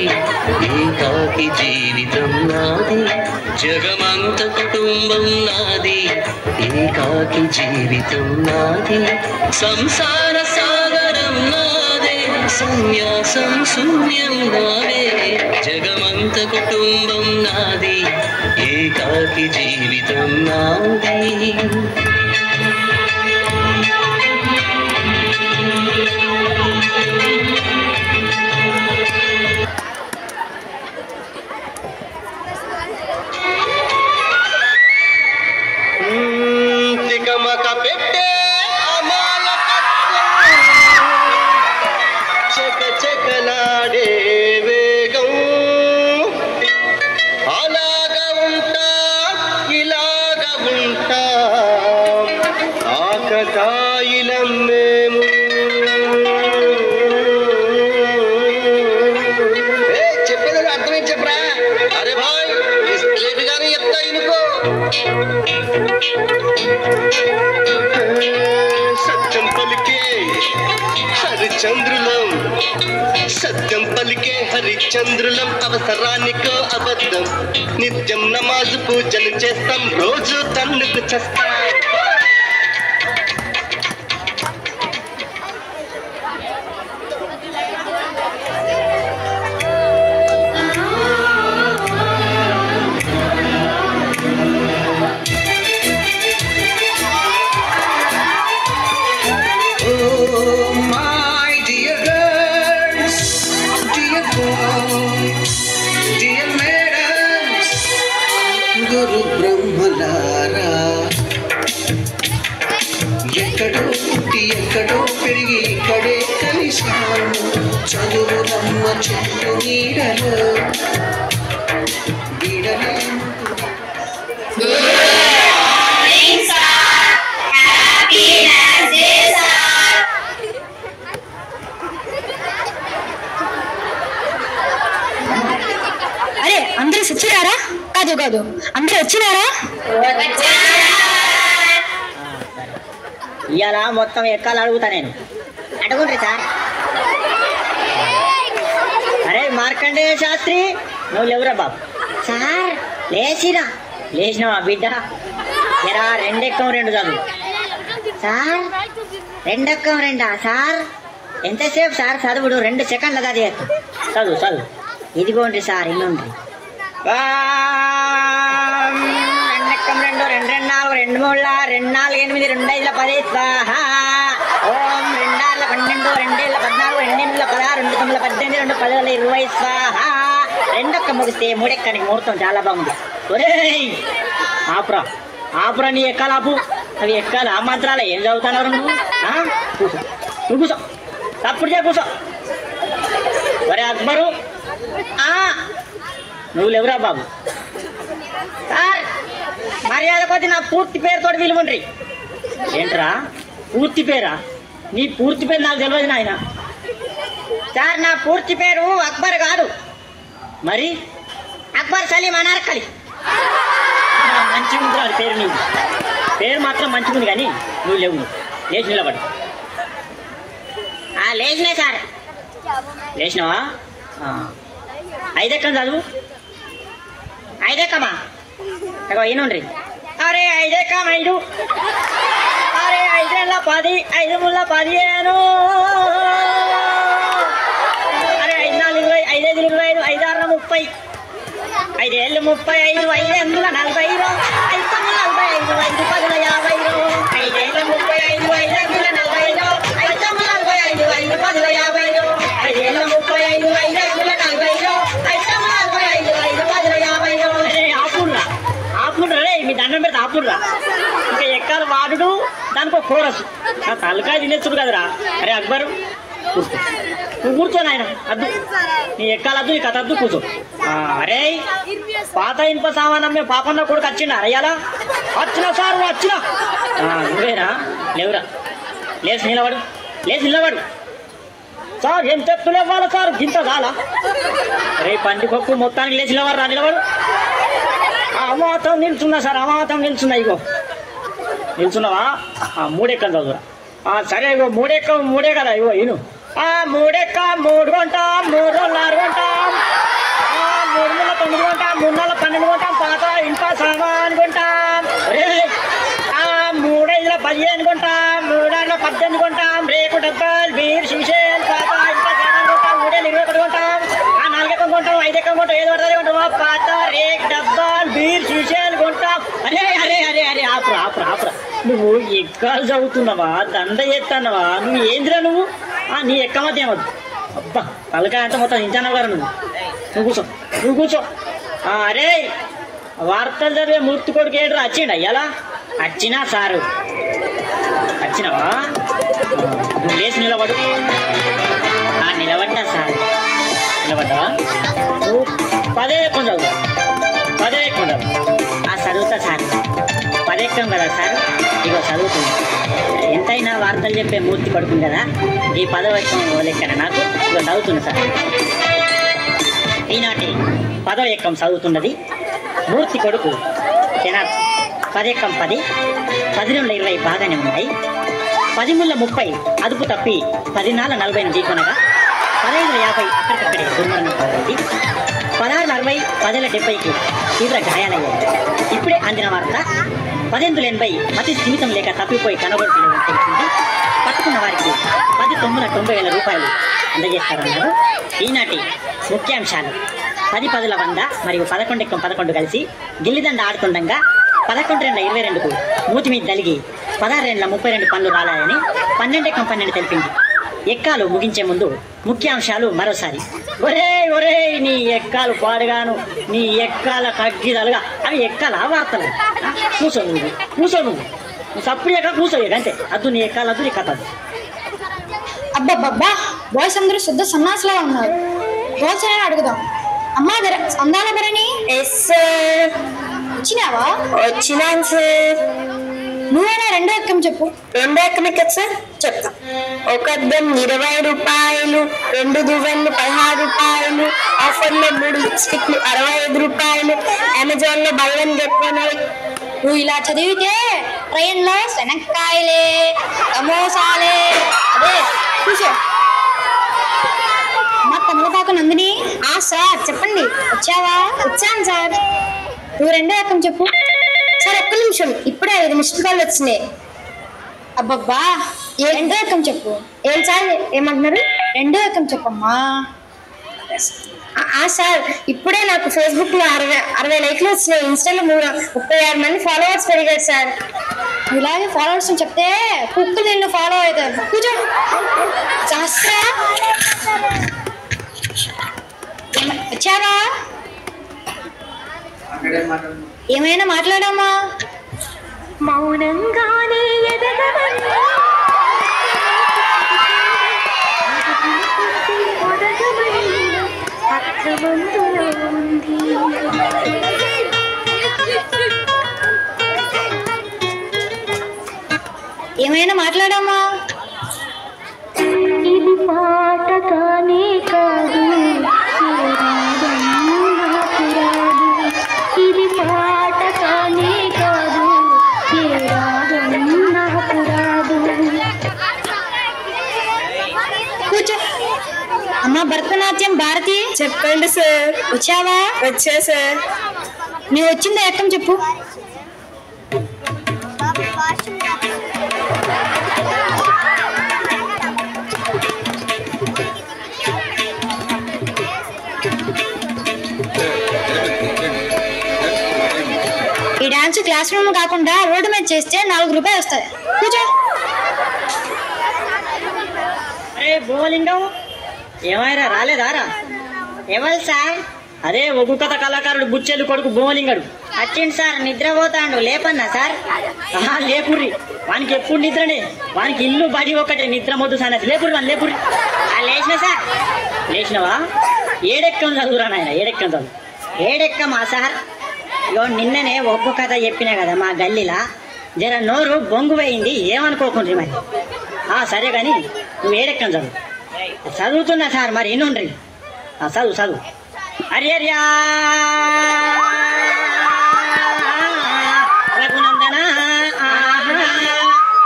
ఏకాకి జీవితం నాది జగమంత కుటుంబం నాది ఏకాకి జీవితం నాది సంసార సాగరం నాదే సన్యాసం శూన్యం నాదే జగమంత కుటుంబం నాది ఏకాకి జీవితం నాది తికమక పెట్టే చకచకలాడే వేగం అలాగా ఉంటా ఇలాగా ఉంటా ఆకతాయిలం మేము చెప్పేది అర్థమే చెప్పరా అరే భాయ్ లేట్ గానే చెప్తా ఇనుకో సత్యం పలికే హరిచంద్రులం సత్యం పలికే హరిచంద్రులం అవసరానికో అబద్ధం నిత్యం నమాజు పూజలు చేస్తాం రోజు తన్నుకు చేస్తాం Oh, my dear Dear madams, గురు బ్రహ్మలారా, ఎక్కడో పుట్టి ఎక్కడో పెరిగి ఇక్కడే కలిశాము. చదువులమ్మ చెట్టు నీడలో అరే అందరూ వచ్చినారా? కాదు కాదు, అందరూ వచ్చినారా? ఇవాళ మొత్తం ఎక్కాలి అడుగుతా నేను. అడుగుండ్రి సార్. అరే మార్కండేయ శాస్త్రి, నువ్వు లేవురా బాబు. సార్ లేచిరా. లేచినావా బిడ్డ? ఎరా రెండెక్కం రెండు చదువు. సార్ రెండెక్కం రెండా సార్? ఎంతసేపు సార్ చదువుడు? 2 సెకండ్ల అది చదువు చదువు. ఇదిగోండి సార్, ఇల్లుండ్రి. 2 2 2 2 4 2 3 2 4 8 2 5 10 స్వాహ. ఓం 2 6 12 2 14 2 16 2 9 18 2 10 20 స్వాహ. రెండొక్క ముగిస్తే మూడెక్కనికి ముహూర్తం చాలా బాగుంది. ఒరేయ్ ఆపురా ఆపురా, నీ ఎక్కాలి ఆపు. అవి ఎక్కాలి. ఆ మంత్రాలు ఏం చదువుతున్నారు నువ్వు? కూర్చో, నువ్వు కూర్చో, తప్పుడు చే కూర్చో. ఒరే అక్బరు, నువ్వు లేవురా బాబు. సార్ మర్యాద కొద్ది నా పూర్తి పేరుతో విలువండ్రి. ఏంట్రా పూర్తి పేరా? నీ పూర్తి పేరు నాకు తెలియదు నాయన. సార్ నా పూర్తి పేరు అక్బర్ కాదు. మరి అక్బర్ సలీం అనార్కలి. మంచిగా ఉంది అది పేరు. నీవు పేరు మాత్రం మంచిగా ఉంది, కానీ నువ్వు లేవు. లేచి నిలబడు. లేచినా సార్. లేచినావా? 5 ఎక్కం చదువు. 5 ఎక్కమా? ఈయనుండ్రి. అరే 5 ఎక్కం 5. అరే 5 10 5 3 15. అరే 5 4 20 5 5 25 5 6 30 5 7 35 5 8 40 5 9 45 5 10 50 5 7 35 5 9 45 5 8 45 5 9 45 5 10 50 5 7 35 5 8 45 5 9 45 ఆపుండ్రా రే, మీ దండం పెడితే ఆపుండ్రా. ఇంకా ఎక్కాలి వాడుడు, దానికి ఒక కోరస్. నా తలకాయ తినేస్తుడు కదరా. అరే అక్బరు కూర్చో, నువ్వు కూర్చో నాయన. అద్దు నీ ఎక్కాలద్దు, నీ కథ అద్దు, కూర్చో. అరే పాత ఇనుప సామానం మేము పాపన్న కొడుకు వచ్చిండా? అయ్యాలా వచ్చినా సార్? వచ్చినా నువ్వేరా? లేవురా. లేచి నిలబడు, లేచి నిలబడు. సార్ ఏం చెప్తులు ఇవ్వాలి సార్? గింత చాలా. రే పండుగకు మొత్తానికి లేచి నిలబడు. రా నిలబడు. అమాతం నిల్చున్నా సార్, అమాతం నిల్చున్నా. ఇగో నిల్చున్నావా? 3 ఎక్కం చదువురా. సరే ఇగో 3 ఎక్కం 3 కదా. ఇగో ఇను 3 ఎక్క 3 కొంటాం, 3 రోజులు 4 కొంటాం, 3 నెలల 9 కొంటాం, 3 నెలల 12 కొంటాం, పాత ఇనుప సామాన్ కొంటాం. 3 5 15 కొంటాం, 3 6 18 కొంటాం, రేకు డబ్బాలు బీర్ శిషేల్ పాత ఇనుప సామాన్ కొంటాం, 3 21 కొంటాం, 4 ఎక్కం కొంటాం, 5 ఎక్కం కొంటాం, ఏదో పడుతుంది కొంటాం, పాత రేక్ డబ్బాలు బీర్ శిషేల్ కొంటాం. అరే అరే అరే అరే ఆపురా ఆపురా ఆపురా. నువ్వు ఎక్కాలు చదువుతున్నావా? దండ చేస్తున్నావా? నువ్వు ఏందిరా నువ్వు? నీ ఎక్క మధ్య ఏమద్దు. అబ్బా తలకాయ అంతా మొత్తం ఇంచానావు గారు. నువ్వు కూర్చో, నువ్వు కూర్చో. అరే వార్తలు చదివే మూర్తి కొడుకు ఏంట్రా? వచ్చిండ అయ్యాలా? వచ్చినా సారు. వచ్చినావా? నువ్వు లేచి నిలబడు. నిలబడ్డా సార్. నిలబడ్డావా? నువ్వు 10 ఎక్కం చదువు. 10 ఎక్కం చదువు. చదువుతా సార్. 10 ఎక్కం కదా సార్? ఇగో చదువుతుంది. ఎంతైనా వార్తలు చెప్పే మూర్తి పడుతుంది కదా, ఈ 10వ ఎక్కం లెక్కన నాకు ఇగో చదువుతుంది సార్. ఈనాటి 10వ ఎక్కం చదువుతున్నది మూర్తి కొడుకు జనాబ్. 10 ఎక్కం 10, 10 2 20 బాగానే ఉన్నాయి. 10 3 30 అదుపు తప్పి 10 4 40 ఢీకొనగా 15 50 అక్కడికక్కడే దుర్మరణం పాల్గొంది. 16 60 10 70కి తీవ్ర గాయాలయ్యాయి. ఇప్పుడే అందిన వార్త 18 80 అతి స్థిమితం లేక తప్పిపోయి కనబడుతున్న తెలిసింది. పట్టుకున్న వారికి 10 9 90,000 రూపాయలు అందజేస్తారన్నారు. ఈనాటి ముఖ్యాంశాలు: 10 10 100 మరియు 11 ఎక్కం 11 కలిసి గిల్లిదండ ఆడుతుండగా 11 2 22కు మూతి మీద తలిగి 16 2 32 పనులు రాలాయని 12 ఎక్కం 12 తెలిపింది. ఎక్కాలు ముగించే ముందు ముఖ్యాంశాలు మరోసారి. ఒరే ఒరే నీ ఎక్కాలు పాడుగాను, నీ ఎక్కాల కగ్గిదలుగా అవి ఎక్కాల వార్తలు. కూర్చో నువ్వు సప్పుడు ఎక్క కూర్చో అంతే. అద్దు నీ ఎక్కాలు అద్దు నీ కథ. అబ్బబ్బబ్బా, బాయ్స్ అందరూ శుద్ధ సన్నాసులా ఉన్నారు. రోజునైనా అడుగుదాం. అమ్మా అందాల భరణి. వచ్చినావా? వచ్చినాను సార్. నువ్వైనా రెండో ఎక్కం చెప్పు. రెండో ఎక్కం ఎక్కదు సార్, చెప్తా. ఒక అద్దం 20 రూపాయలు, 2 దువ్వెళ్ళు 16 రూపాయలు, ఆఫర్లో 3 లిప్స్టిక్లు 65 రూపాయలు, అమెజాన్లో బల్వన్ గెట్టుకున్నాయి. నువ్వు ఇలా చదివితే ట్రైన్లో శనక్కాయలే, సమోసాలే. అదే కూర్చో. మా తమలపాకు నందిని. సార్ చెప్పండి. వచ్చావా? వచ్చాను సార్. నువ్వు రెండో ఎక్కం చెప్పు. సార్ ఒక్క నిమిషం, ఇప్పుడే 5 మిస్డ్ కాల్ వచ్చినాయి. అబ్బబ్బా, రెండో ఎక్కం చెప్పు. ఏం సార్ ఏమంటున్నారు? రెండో ఎక్కం చెప్పమ్మా. సార్ ఇప్పుడే నాకు ఫేస్బుక్లో 60 లైక్లు వచ్చినాయి. ఇన్స్టాలో 36 మంది ఫాలోవర్స్ పెరిగారు సార్. ఇలాగే ఫాలోవర్స్ అని చెప్తే కుక్కలు నిన్ను ఫాలో అవుతారు. కూర్చో. శాస్త్ర వచ్చావా? ఏమైనా మాట్లాడామా? మౌనంగానే ఏమైనా మాట్లాడామా? ఇది పాట కానే కాదు, ఇది పాట కానే కాదు, కూర్చో. అమ్మా భరతనాట్యం భారతి. చెప్పండి సార్. వచ్చావా? వచ్చా సార్. నువ్వు వచ్చిందా ఎక్కం చెప్పు. ఈ డాన్స్ క్లాస్ రూమ్ కాకుండా రోడ్డు మీద చేస్తే 4 రూపాయలు వస్తాయి. కూర్చో. అరే బోలింగం, ఏమైనా రాలేదారా? ఎవరు సార్? అదే ఒగ్గు కథ కళాకారుడు బుచ్చెలు కొడుకు బోలింగడు వచ్చిండు సార్. నిద్రపోతాడు, లేపన్నా సార్? లేపుర్రి, వానికి ఎప్పుడు నిద్రనే. వానికి ఇల్లు బడి ఒకటే, నిద్ర మొద్దు సార్. లేపుర్రి వాని లేపుర్రి. లేచిన సార్. లేచినవా? ఏడెక్కం చదువురా నాయన, ఏడెక్కం చదువు. ఏడెక్కమా సార్? ఇగో నిన్ననే ఒగ్గు కథ చెప్పినా కదా మా గల్లీలా, జర నోరు బొంగు పోయింది, ఏమనుకోకుండ్రి మరి. సరే కానీ నువ్వు ఏడెక్కం చదువు. చదువుతున్నా సార్, మరి ఎన్నుండ్రి. చదువు చదువు. హరియర్యా రఘునందన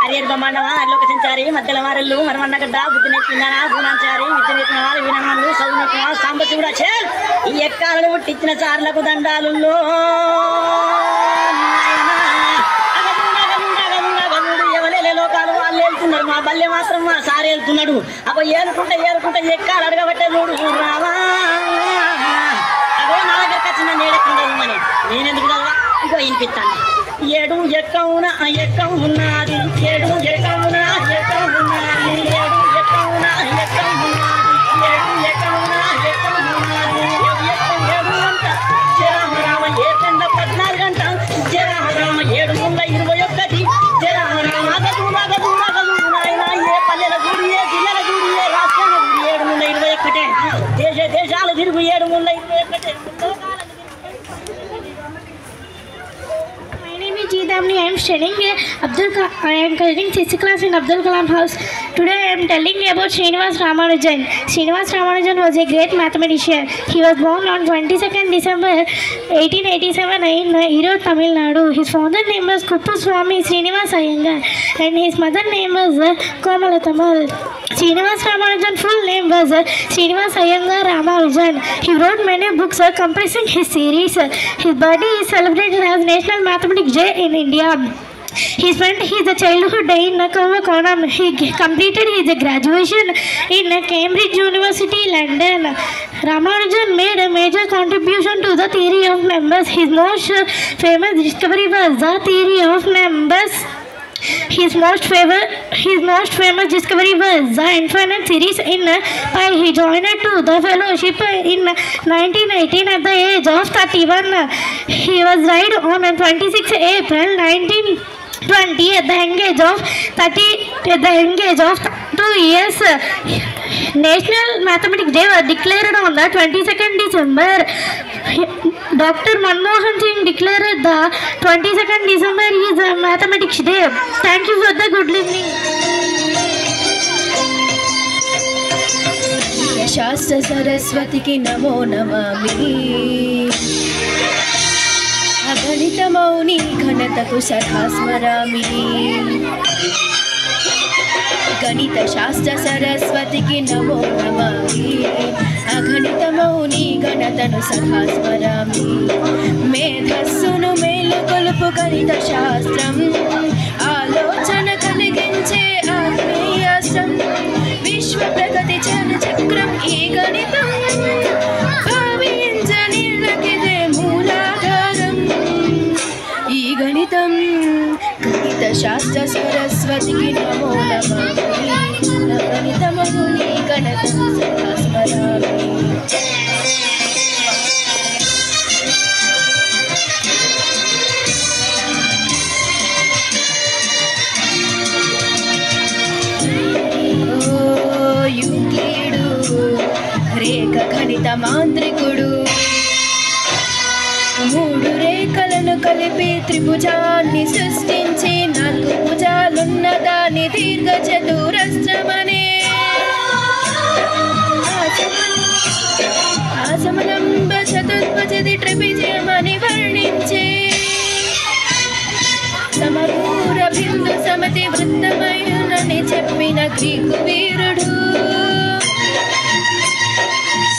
హరియర్ బొమ్మన్నవా అల్లోక సంచారి మధ్యల వారళ్ళు మరమన్నగడ్డ బుద్ధి నెత్తిందనా భూనాచారి విద్య నెత్తిన వారు వీరమ్మలు చదువు నెత్తిన వారు సాంబశివుడా చే ఈ ఎక్కాలను పుట్టించిన సార్లకు దండాలు. లోకాలు వాళ్ళు వెళ్తున్నారు, మా బల్లె మాత్రం మా సార్ వెళ్తున్నాడు. అప్పుడు ఏరుకుంటే ఎక్కాలు అడగబట్టే చూడు రావా. అదో నా దగ్గరకు వచ్చిన నేడెక్కడ చదవమని నేనెందుకు చదవా? ఇంకో వినిపిస్తాను. ఏడు ఎక్కవున ఎక్కం ఉన్నది, ఏడు ఎక్కవున ఎక్కం ఉన్నది, ఏడు ఎక్కవున ఎక్కం ఉన్నది, ఏడు ఎక్కవున ఎక్కం ఉన్నది. ఏడు గంట జరామ ఏ గంట 14 గంట జరామ 721 జరామ నాయన. ఏ పల్లెల గుడి, ఏ జిల్లాల గుడి, ఏ రాష్ట్రాల గుడి 721. దేశాలు తిరుగు 721. I am studying I am studying 6th class in Abdul Kalam House. Today I am telling you about Srinivas Ramanujan. Srinivas Ramanujan was a great mathematician. He was born on 22nd December 1887 in Erode, Tamil Nadu. His father name was Kuppuswamy Srinivas Iyengar and his mother name was Komalathammal. Srinivas Ramanujan full name was Srinivas Iyengar Ramanujan. He wrote many books comprising his series. His birthday is celebrated as National Mathematics Day in India. He spent his childhood in Kumbakonam. He completed his graduation in Cambridge University, London. Ramanujan made a major contribution to the theory of numbers. His most famous discovery was the theory of numbers. His most famous discovery was the infinite series in pi. He joined to the fellowship in 1918 at the age of 31. He was died on 26 April 1920 at the young age of 2 years. National Mathematics Day was declared on the 22nd December. Dr. Manmohan Singh declared the 22nd December is a Mathematics Day. Thank you for the good listening. शास्त्र सरस्वती की नमो नमामि अगणित मौनी घनतकु सदा स्मरामि गणित शास्त्र सरस्वती की नमो नमामि अगणित मौनी घनतनु सदा स्मरामि मेधस्सुनु मेलुకొలుపు गणित शास्त्रम आलोचन కలిగించే ఆత్మీయాస్త్రం విశ్వ ప్రగతి చక్రం ఈ గణితం భావించనిర్ణకిదే మూలాధారం ఈ గణితం గణిత శాస్త్ర సరస్వతికి నమో నమామి గణితమౌని గణతం సదా స్మరామి రేఖ గణిత మాంత్రికుడు మూడు రేఖలను కలిపి త్రిభుజాన్ని సృష్టించి 4 భుజాలున్న దాని దీర్ఘ చతురస్రమనే ఆసమలంబ చతుర్భుజది ట్రపిజియమని వర్ణించే సమరూర బిందు సమతి వృత్తమయునని చెప్పిన గ్రీకు వీరుడు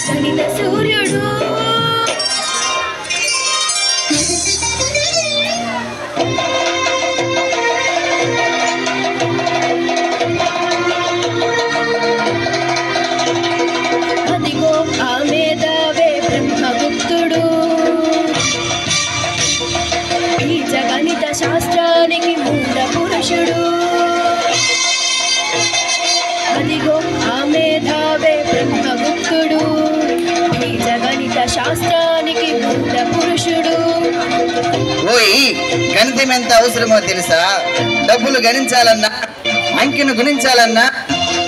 గణిత సూర్యుడు అదిగో ఆ మేధావే బ్రహ్మగుప్తుడు బీజ గణిత శాస్త్రానికి మూల పురుషుడు అదిగో ఆ మేధావే బ్రహ్మగుప్తుడు బీజ గణిత శాస్త్రానికి మూల పురుషుడు ఓయ్ గణితం ఎంత అవసరమో తెలుసా? డబ్బులు గణించాలన్నా, అంకెను గుణించాలన్నా,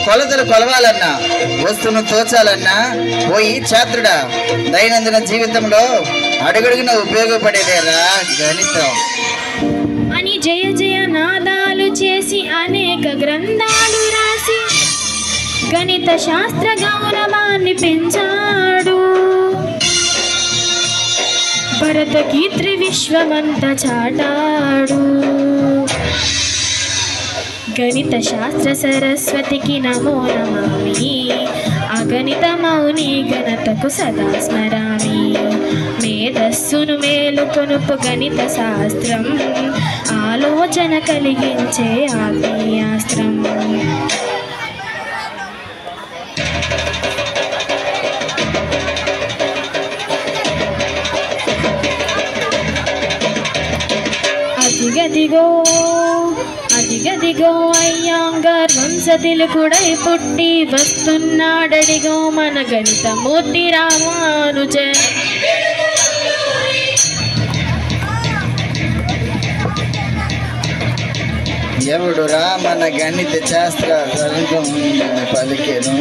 కొలతలు కొలవాలన్నా, వస్తువును తోచాలన్నా ఓయ్ ఛాత్రుడా, దైనందిన జీవితంలో అడుగడుగున ఉపయోగపడేదేరా గణితం అని జయ జయ నాదాలు చేసి అనేక గ్రంథాలు రాసి గణిత శాస్త్ర గౌరవాన్ని పెంచాడు. భరతకి త్రివిశ్వమంత చాటాడు. గణిత శాస్త్ర సరస్వతికి నమో నమామి అగణిత మౌని గణతకు సదా స్మరామి మేధస్సును మేలుకొనుపు గణిత శాస్త్రం ఆలోచన కలిగించే ఆత్మీయాస్త్రం. అదిగదిగో అదిగదిగో అయ్యాంగార్ వంశతిలకుడై పుట్టి వస్తున్నాడడిగో మన గణితమూర్తి రామానుజన్. ఎవడురా మన గణిత శాస్త్ర పలికెను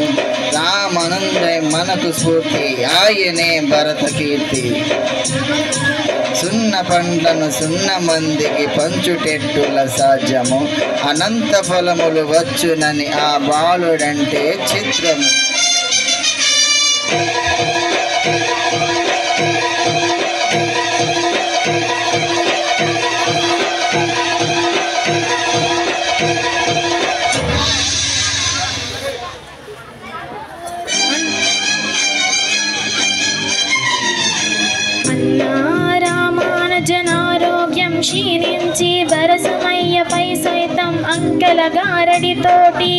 రామానందై మనకు స్ఫూర్తి ఆయనే భరత కీర్తి. సున్న పండ్లను 0 మందికి పంచుటెట్టుల సాధ్యము అనంత ఫలములు వచ్చునని ఆ బాలుడంటే చిత్రము. జనారోగ్యం క్షీణించి వరసమయ్యపై సైతం అంకెల గారడితోటి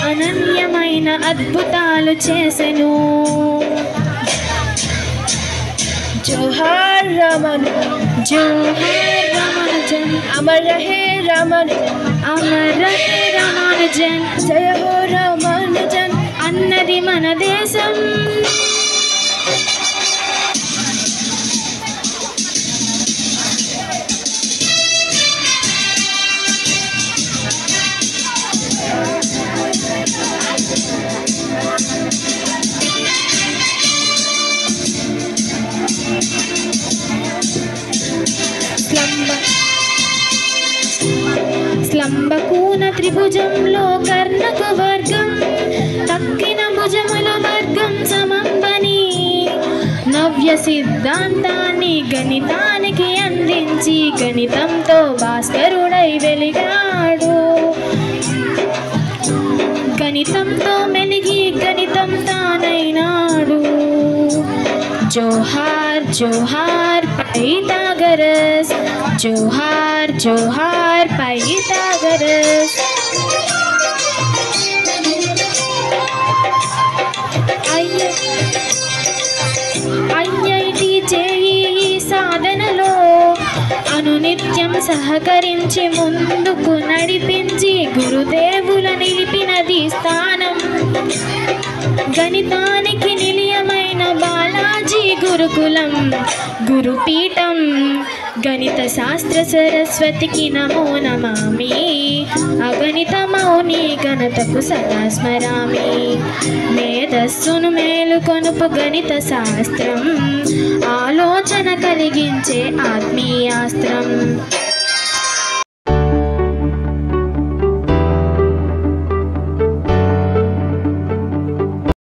అనన్యమైన అద్భుతాలు చేసెను. జోహార్ రామను జోహార్ రామానుజన్ अमर रहे रामानुजन, अमर रहे रामानुजन, जय हो रामानुजन, अन्नदि मन देशम। స్లంబకూన త్రిభుజంలో కర్ణకు వర్గం, తక్కిన భుజముల వర్గం సమంబని, నవ్య సిద్ధాంతాన్ని గణితానికి అందించి గణితంతో భాస్కరుడై వెలిగాడు. గణితంతో మెలిగి గణితం తానైనాడు. జోహార్ జోహార్ పైథాగరస్, జోహార్ జోహార్ పైథాగరస్. ఐఐటి జేఈఈ సాధనలో అనునిత్యం సహకరించి ముందుకు నడిపించి గురుదేవుల నిలిపినది స్థానం. గణితానికి నిలయమైన బాలాజీ గురుకులం గురుపీఠం. గణిత శాస్త్ర సరస్వతికి నమో నమామి, అగణిత మౌని గణతకు సదా స్మరామి. మేధస్సును మేలుకొనుపు గణిత శాస్త్రం, ఆలోచన కలిగించే ఆత్మీయాస్త్రం.